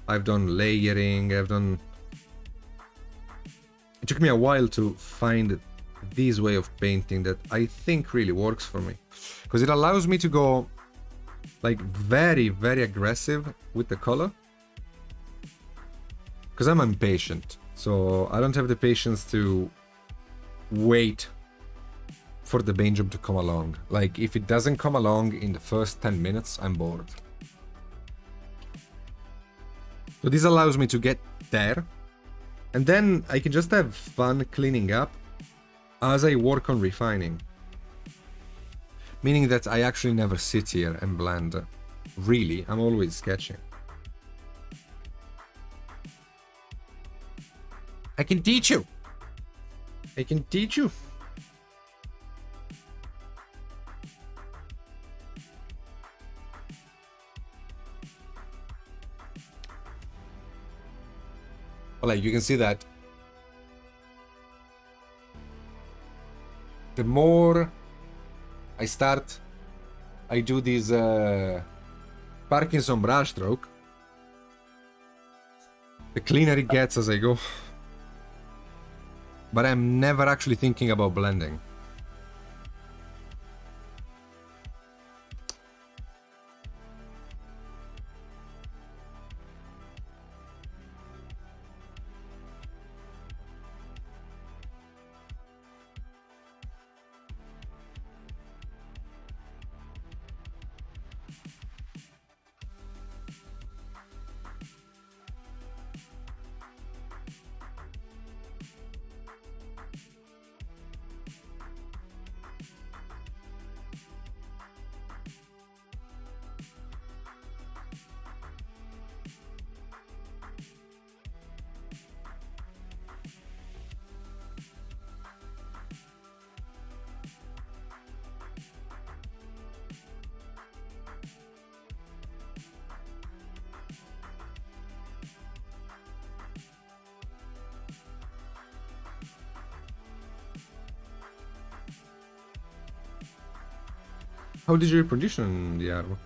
I've done layering, I've done... It took me a while to find this way of painting that I think really works for me, because it allows me to go like very, very aggressive with the color, because I'm impatient, so I don't have the patience to wait for the paint job to come along. Like if it doesn't come along in the first 10 minutes, I'm bored. So this allows me to get there, and then I can just have fun cleaning up as I work on refining. Meaning that I actually never sit here and blend. Really, I'm always sketching. I can teach you! I can teach you! Well, like, you can see that the more I do this Parkinson brush stroke, the cleaner it gets as I go. But I'm never actually thinking about blending. How did you reposition the armor?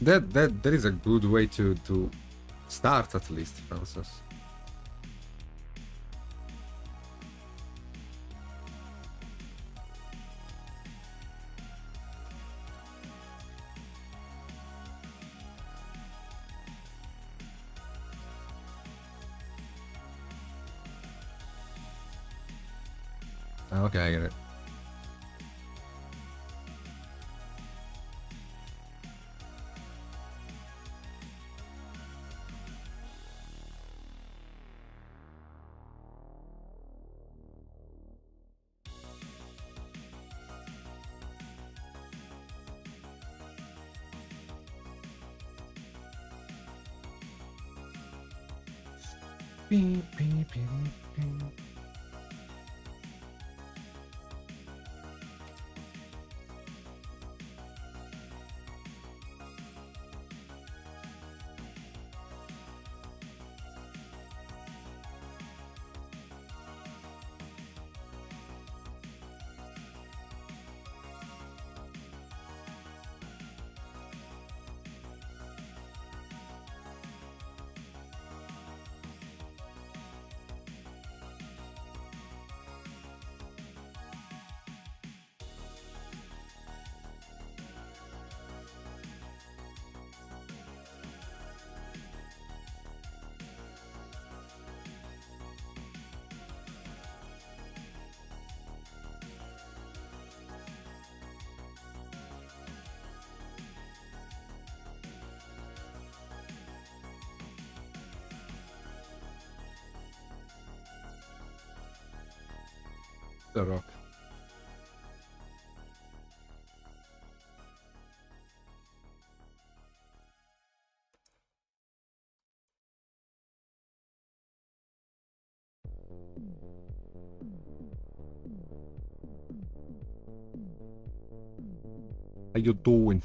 That is a good way to start, at least, Francis. Okay, I get it. Beep, beep, beep, beep. The rock. How you doing?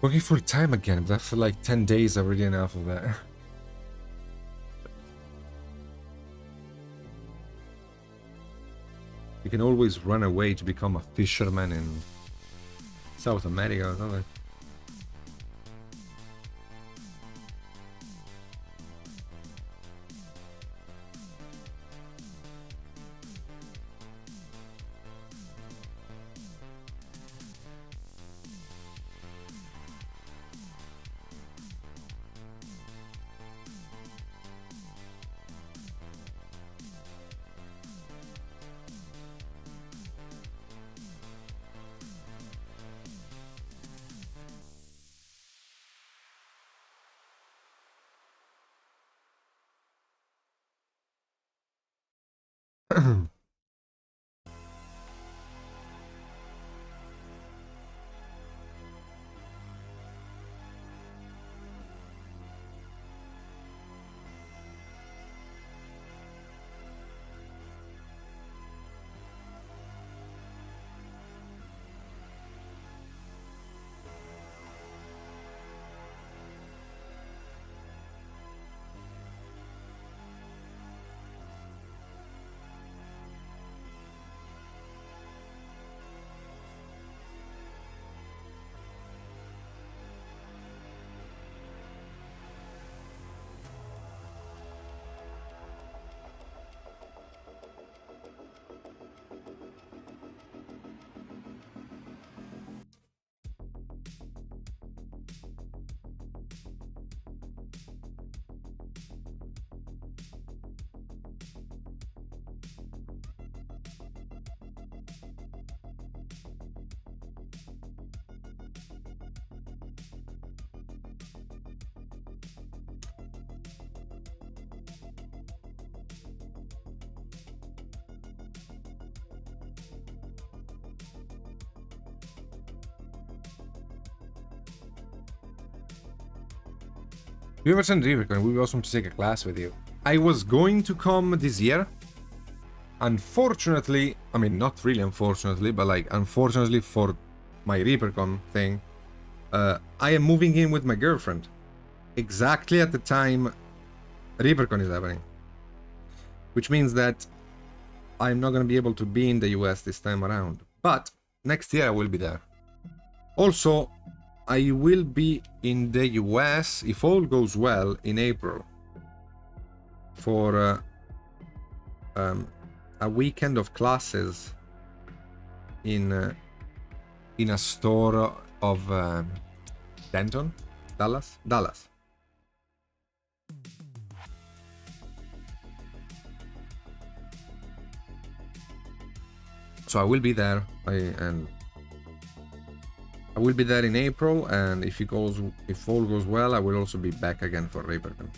Working full time again, but after like 10 days already enough of that. You can always run away to become a fisherman in South America or something. You ever send Rivercon? We would awesome to take a class with you. I was going to come this year. Unfortunately, I mean, not really unfortunately, but like, unfortunately for my ReaperCon thing, I am moving in with my girlfriend. Exactly at the time ReaperCon is happening. Which means that I'm not going to be able to be in the US this time around. But next year I will be there. Also, I will be in the US, if all goes well, in April. For a weekend of classes in a store of Denton? Dallas? Dallas. So I will be there, and I will be there in April, and if all goes well, I will also be back again for ReaperCon.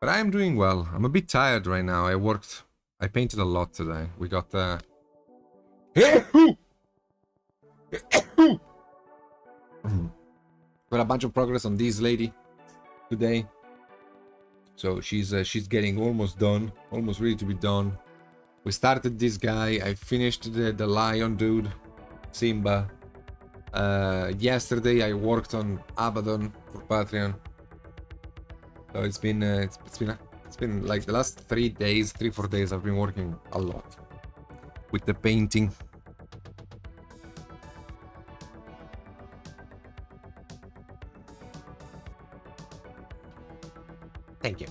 But I am doing well. I'm a bit tired right now. I painted a lot today. We got got a bunch of progress on this lady today. So she's getting almost done, almost ready to be done. We started this guy. I finished the lion dude, Simba. Yesterday I worked on Abaddon for Patreon. So it's been like the last 3-4 days I've been working a lot with the painting. Thank you.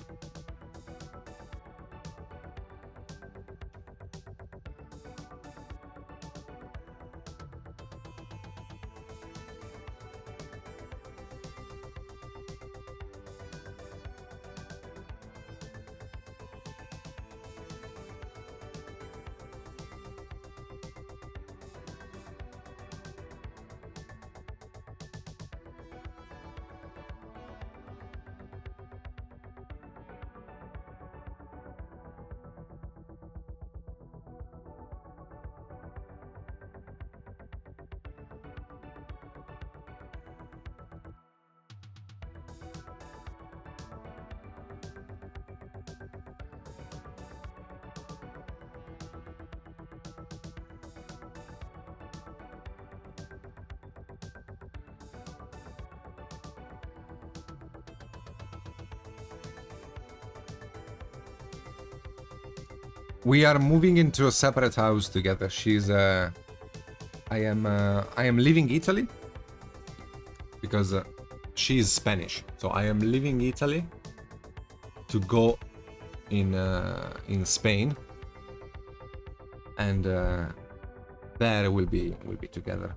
We are moving into a separate house together. I am leaving Italy because she is Spanish. So I am leaving Italy to go in Spain, and there we'll be together.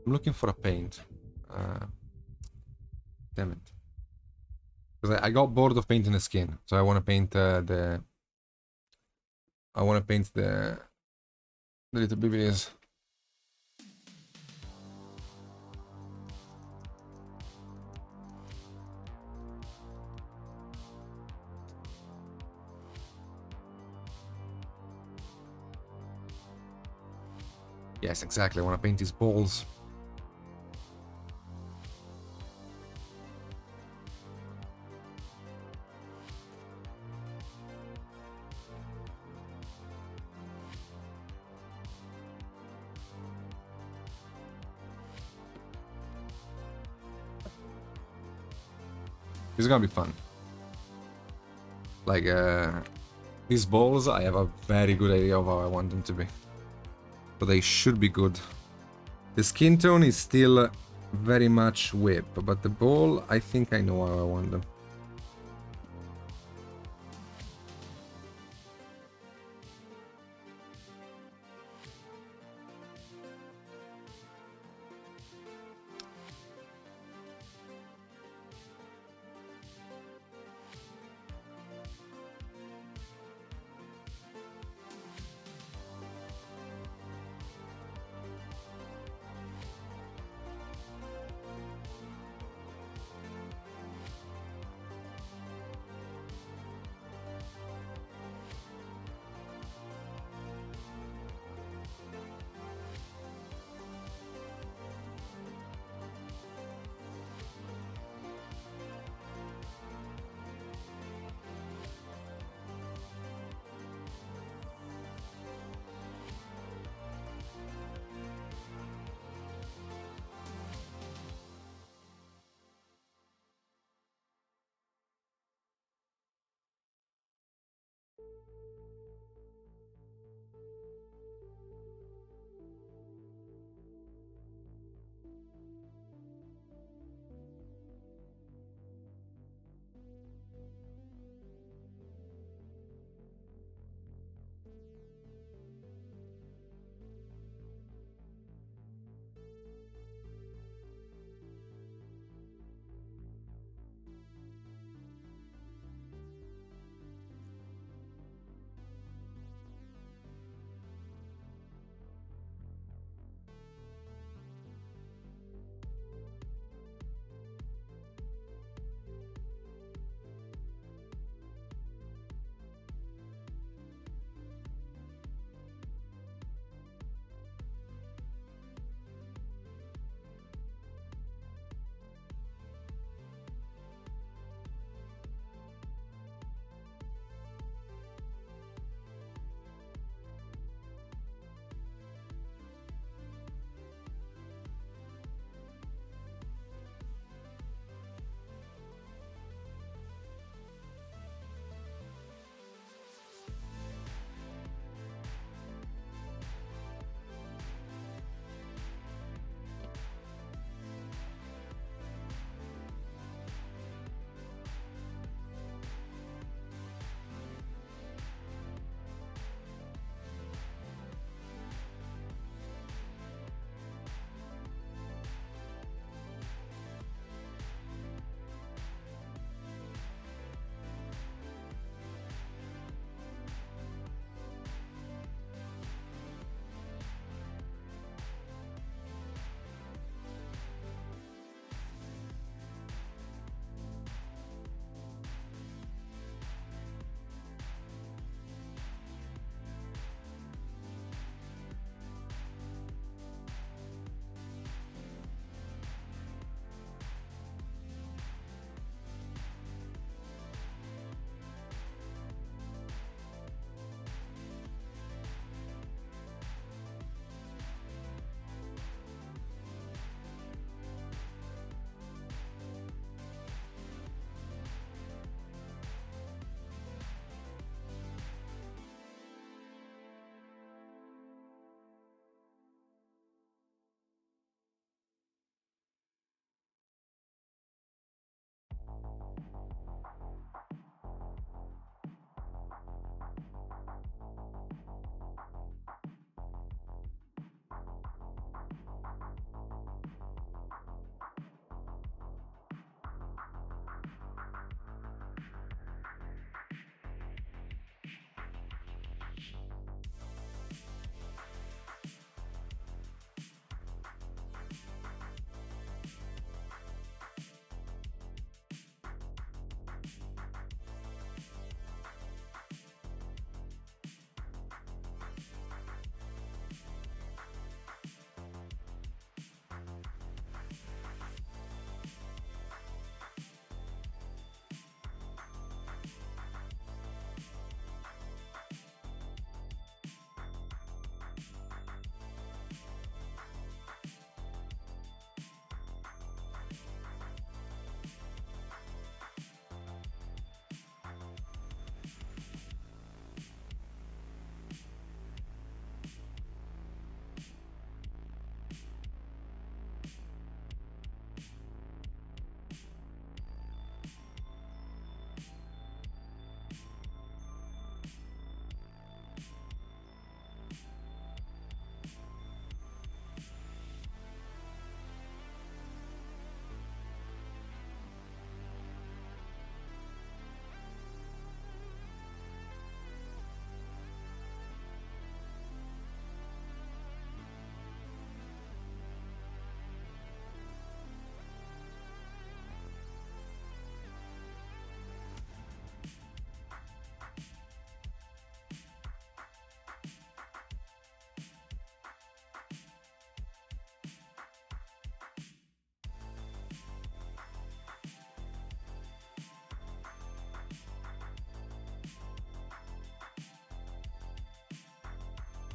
I'm looking for a paint. Damn it. Because I got bored of painting the skin, so I want to paint the little babies. Yes, exactly. I want to paint his balls. It's gonna be fun. Like, these balls, I have a very good idea of how I want them to be. So they should be good. The skin tone is still very much whip, but the ball, I think I know how I want them.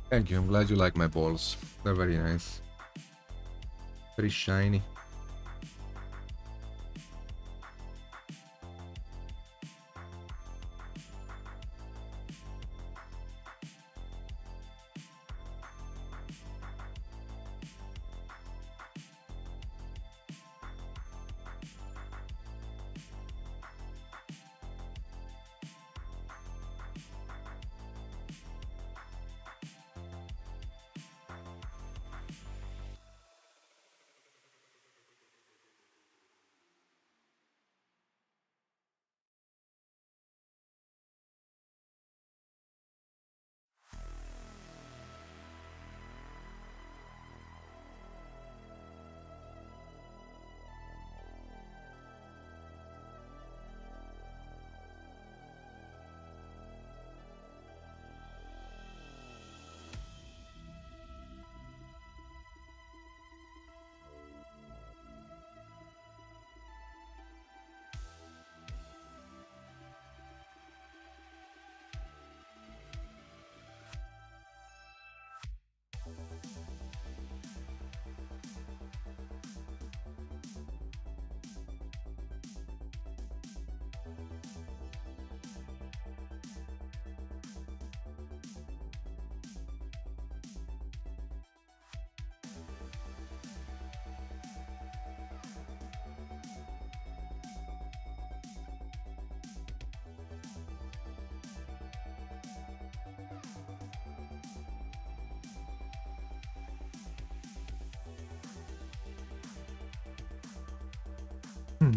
Thank you, I'm glad you like my balls. They're very nice. Very shiny. Hmm.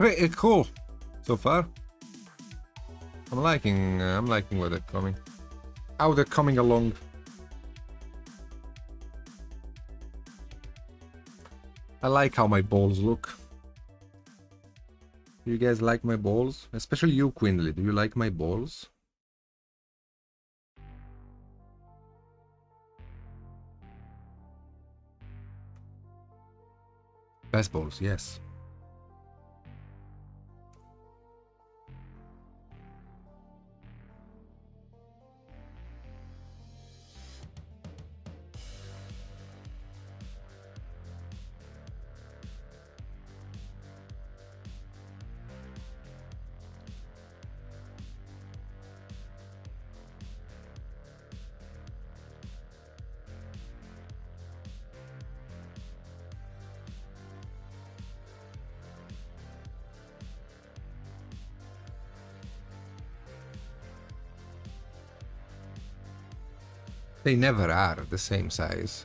Very cool so far. I'm liking where they're coming. How they're coming along. I like how my balls look. Do you guys like my balls? Especially you, Quinley. Do you like my balls? Best balls, yes. They never are the same size.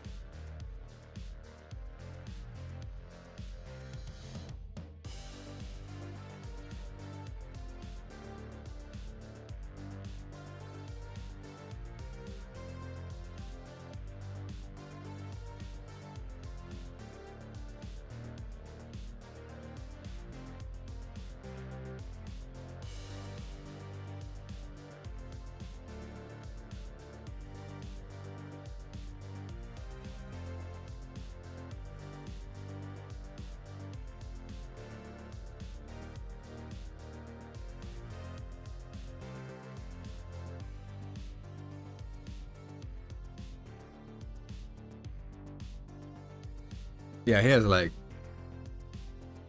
Yeah, he has like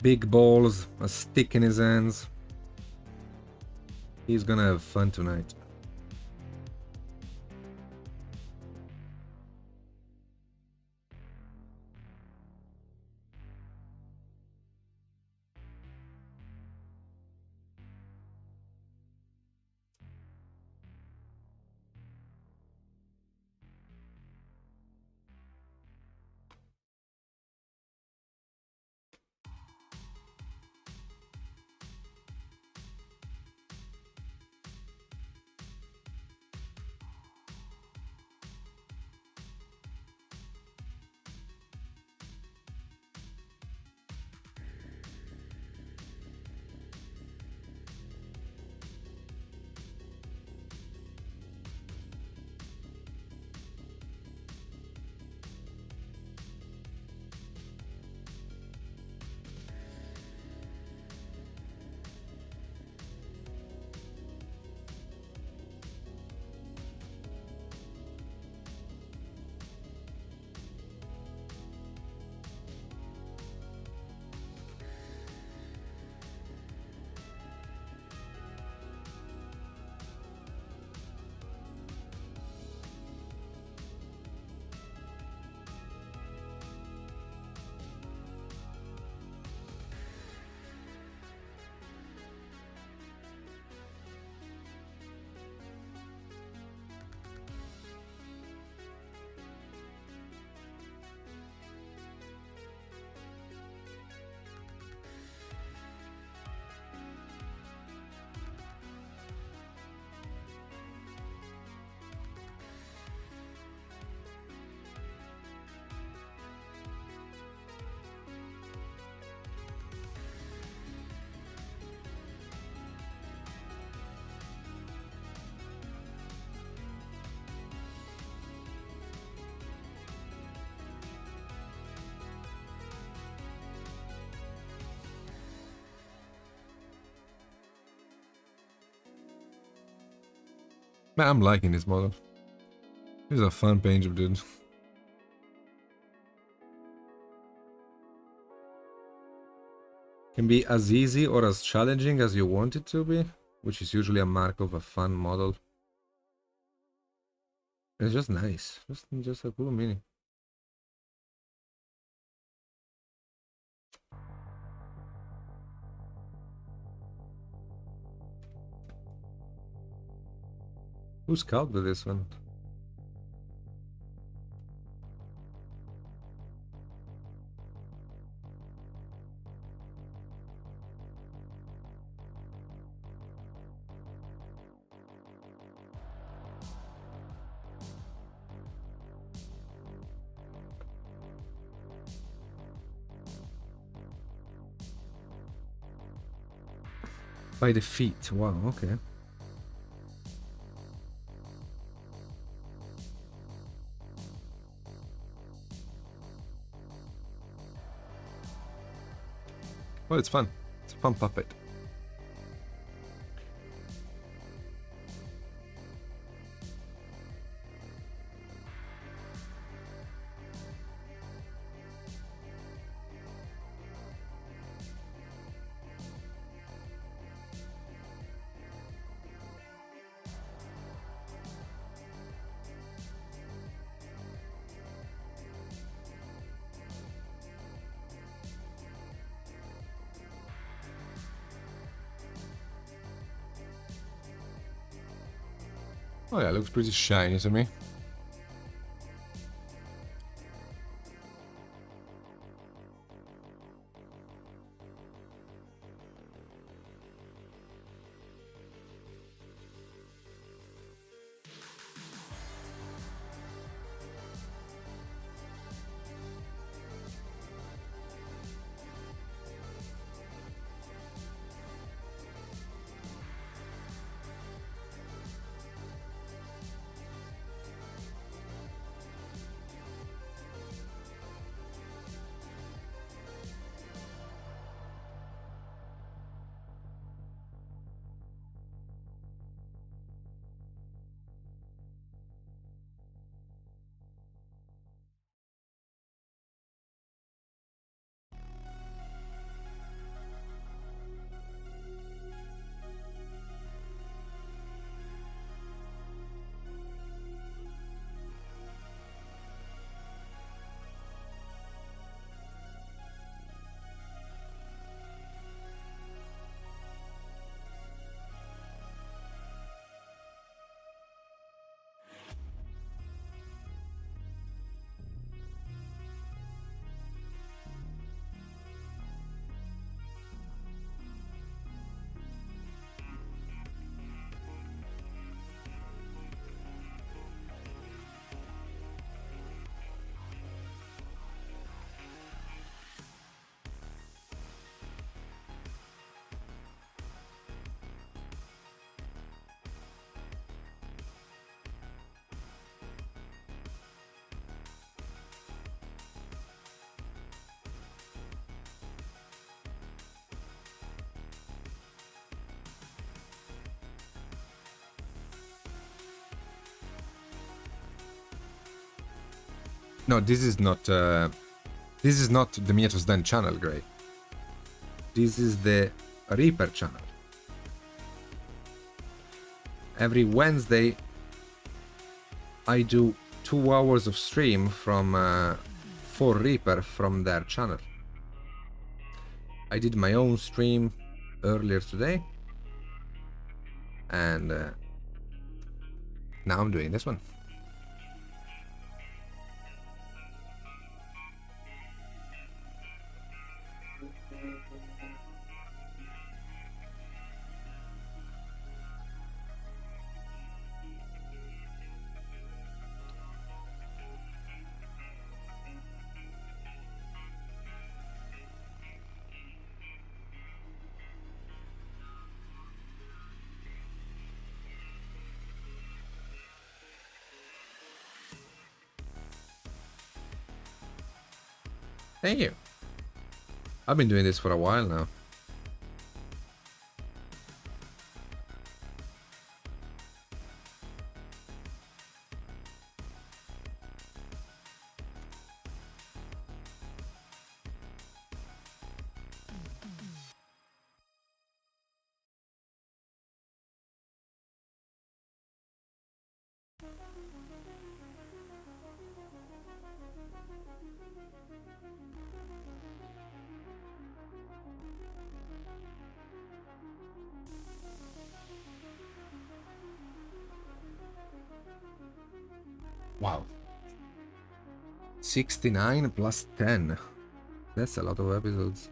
big balls, a stick in his hands. He's gonna have fun tonight. Man, I'm liking this model. This is a fun paint job, dude. Can be as easy or as challenging as you want it to be, which is usually a mark of a fun model. It's just nice. Just a cool mini. Who sculpted this one? By the feet. Wow, okay. Well, it's fun. It's a fun puppet. Oh yeah, it looks pretty shiny to me. No, this is not the Miatos Den channel, Gray. This is the Reaper channel. Every Wednesday, I do 2 hours of stream from for Reaper from their channel. I did my own stream earlier today, and now I'm doing this one. Thank you. I've been doing this for a while now. Wow. 69 plus 10. That's a lot of episodes.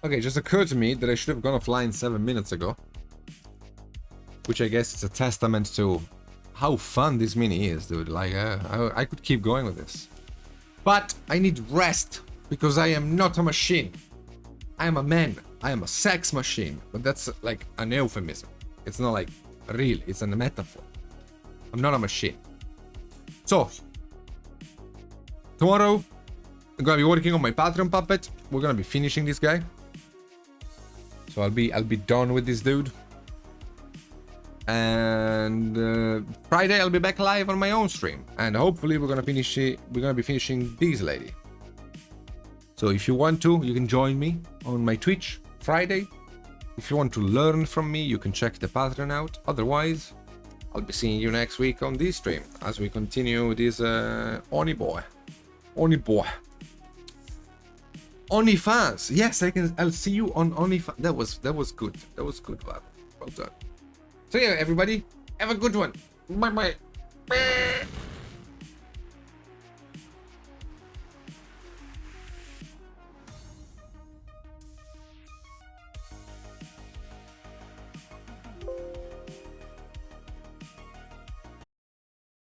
Okay, it just occurred to me that I should have gone offline 7 minutes ago. Which I guess is a testament to how fun this mini is, dude. Like, I could keep going with this. But I need rest, because I am not a machine. I am a man. I am a sex machine. But that's like an euphemism. It's not like real, it's a metaphor. I'm not a machine. So, tomorrow, I'm gonna be working on my Patreon puppet. We're gonna be finishing this guy. So I'll be done with this dude. And Friday I'll be back live on my own stream, and hopefully we're gonna finish it. We're gonna be finishing this lady. So if you want to, you can join me on my Twitch Friday. If you want to learn from me, you can check the Patreon out. Otherwise, I'll be seeing you next week on this stream as we continue this Oni boy. OnlyFans. Yes, I'll see you on OnlyFans. That was good. That was good, Bob. Well done. So yeah, everybody, have a good one. Bye bye.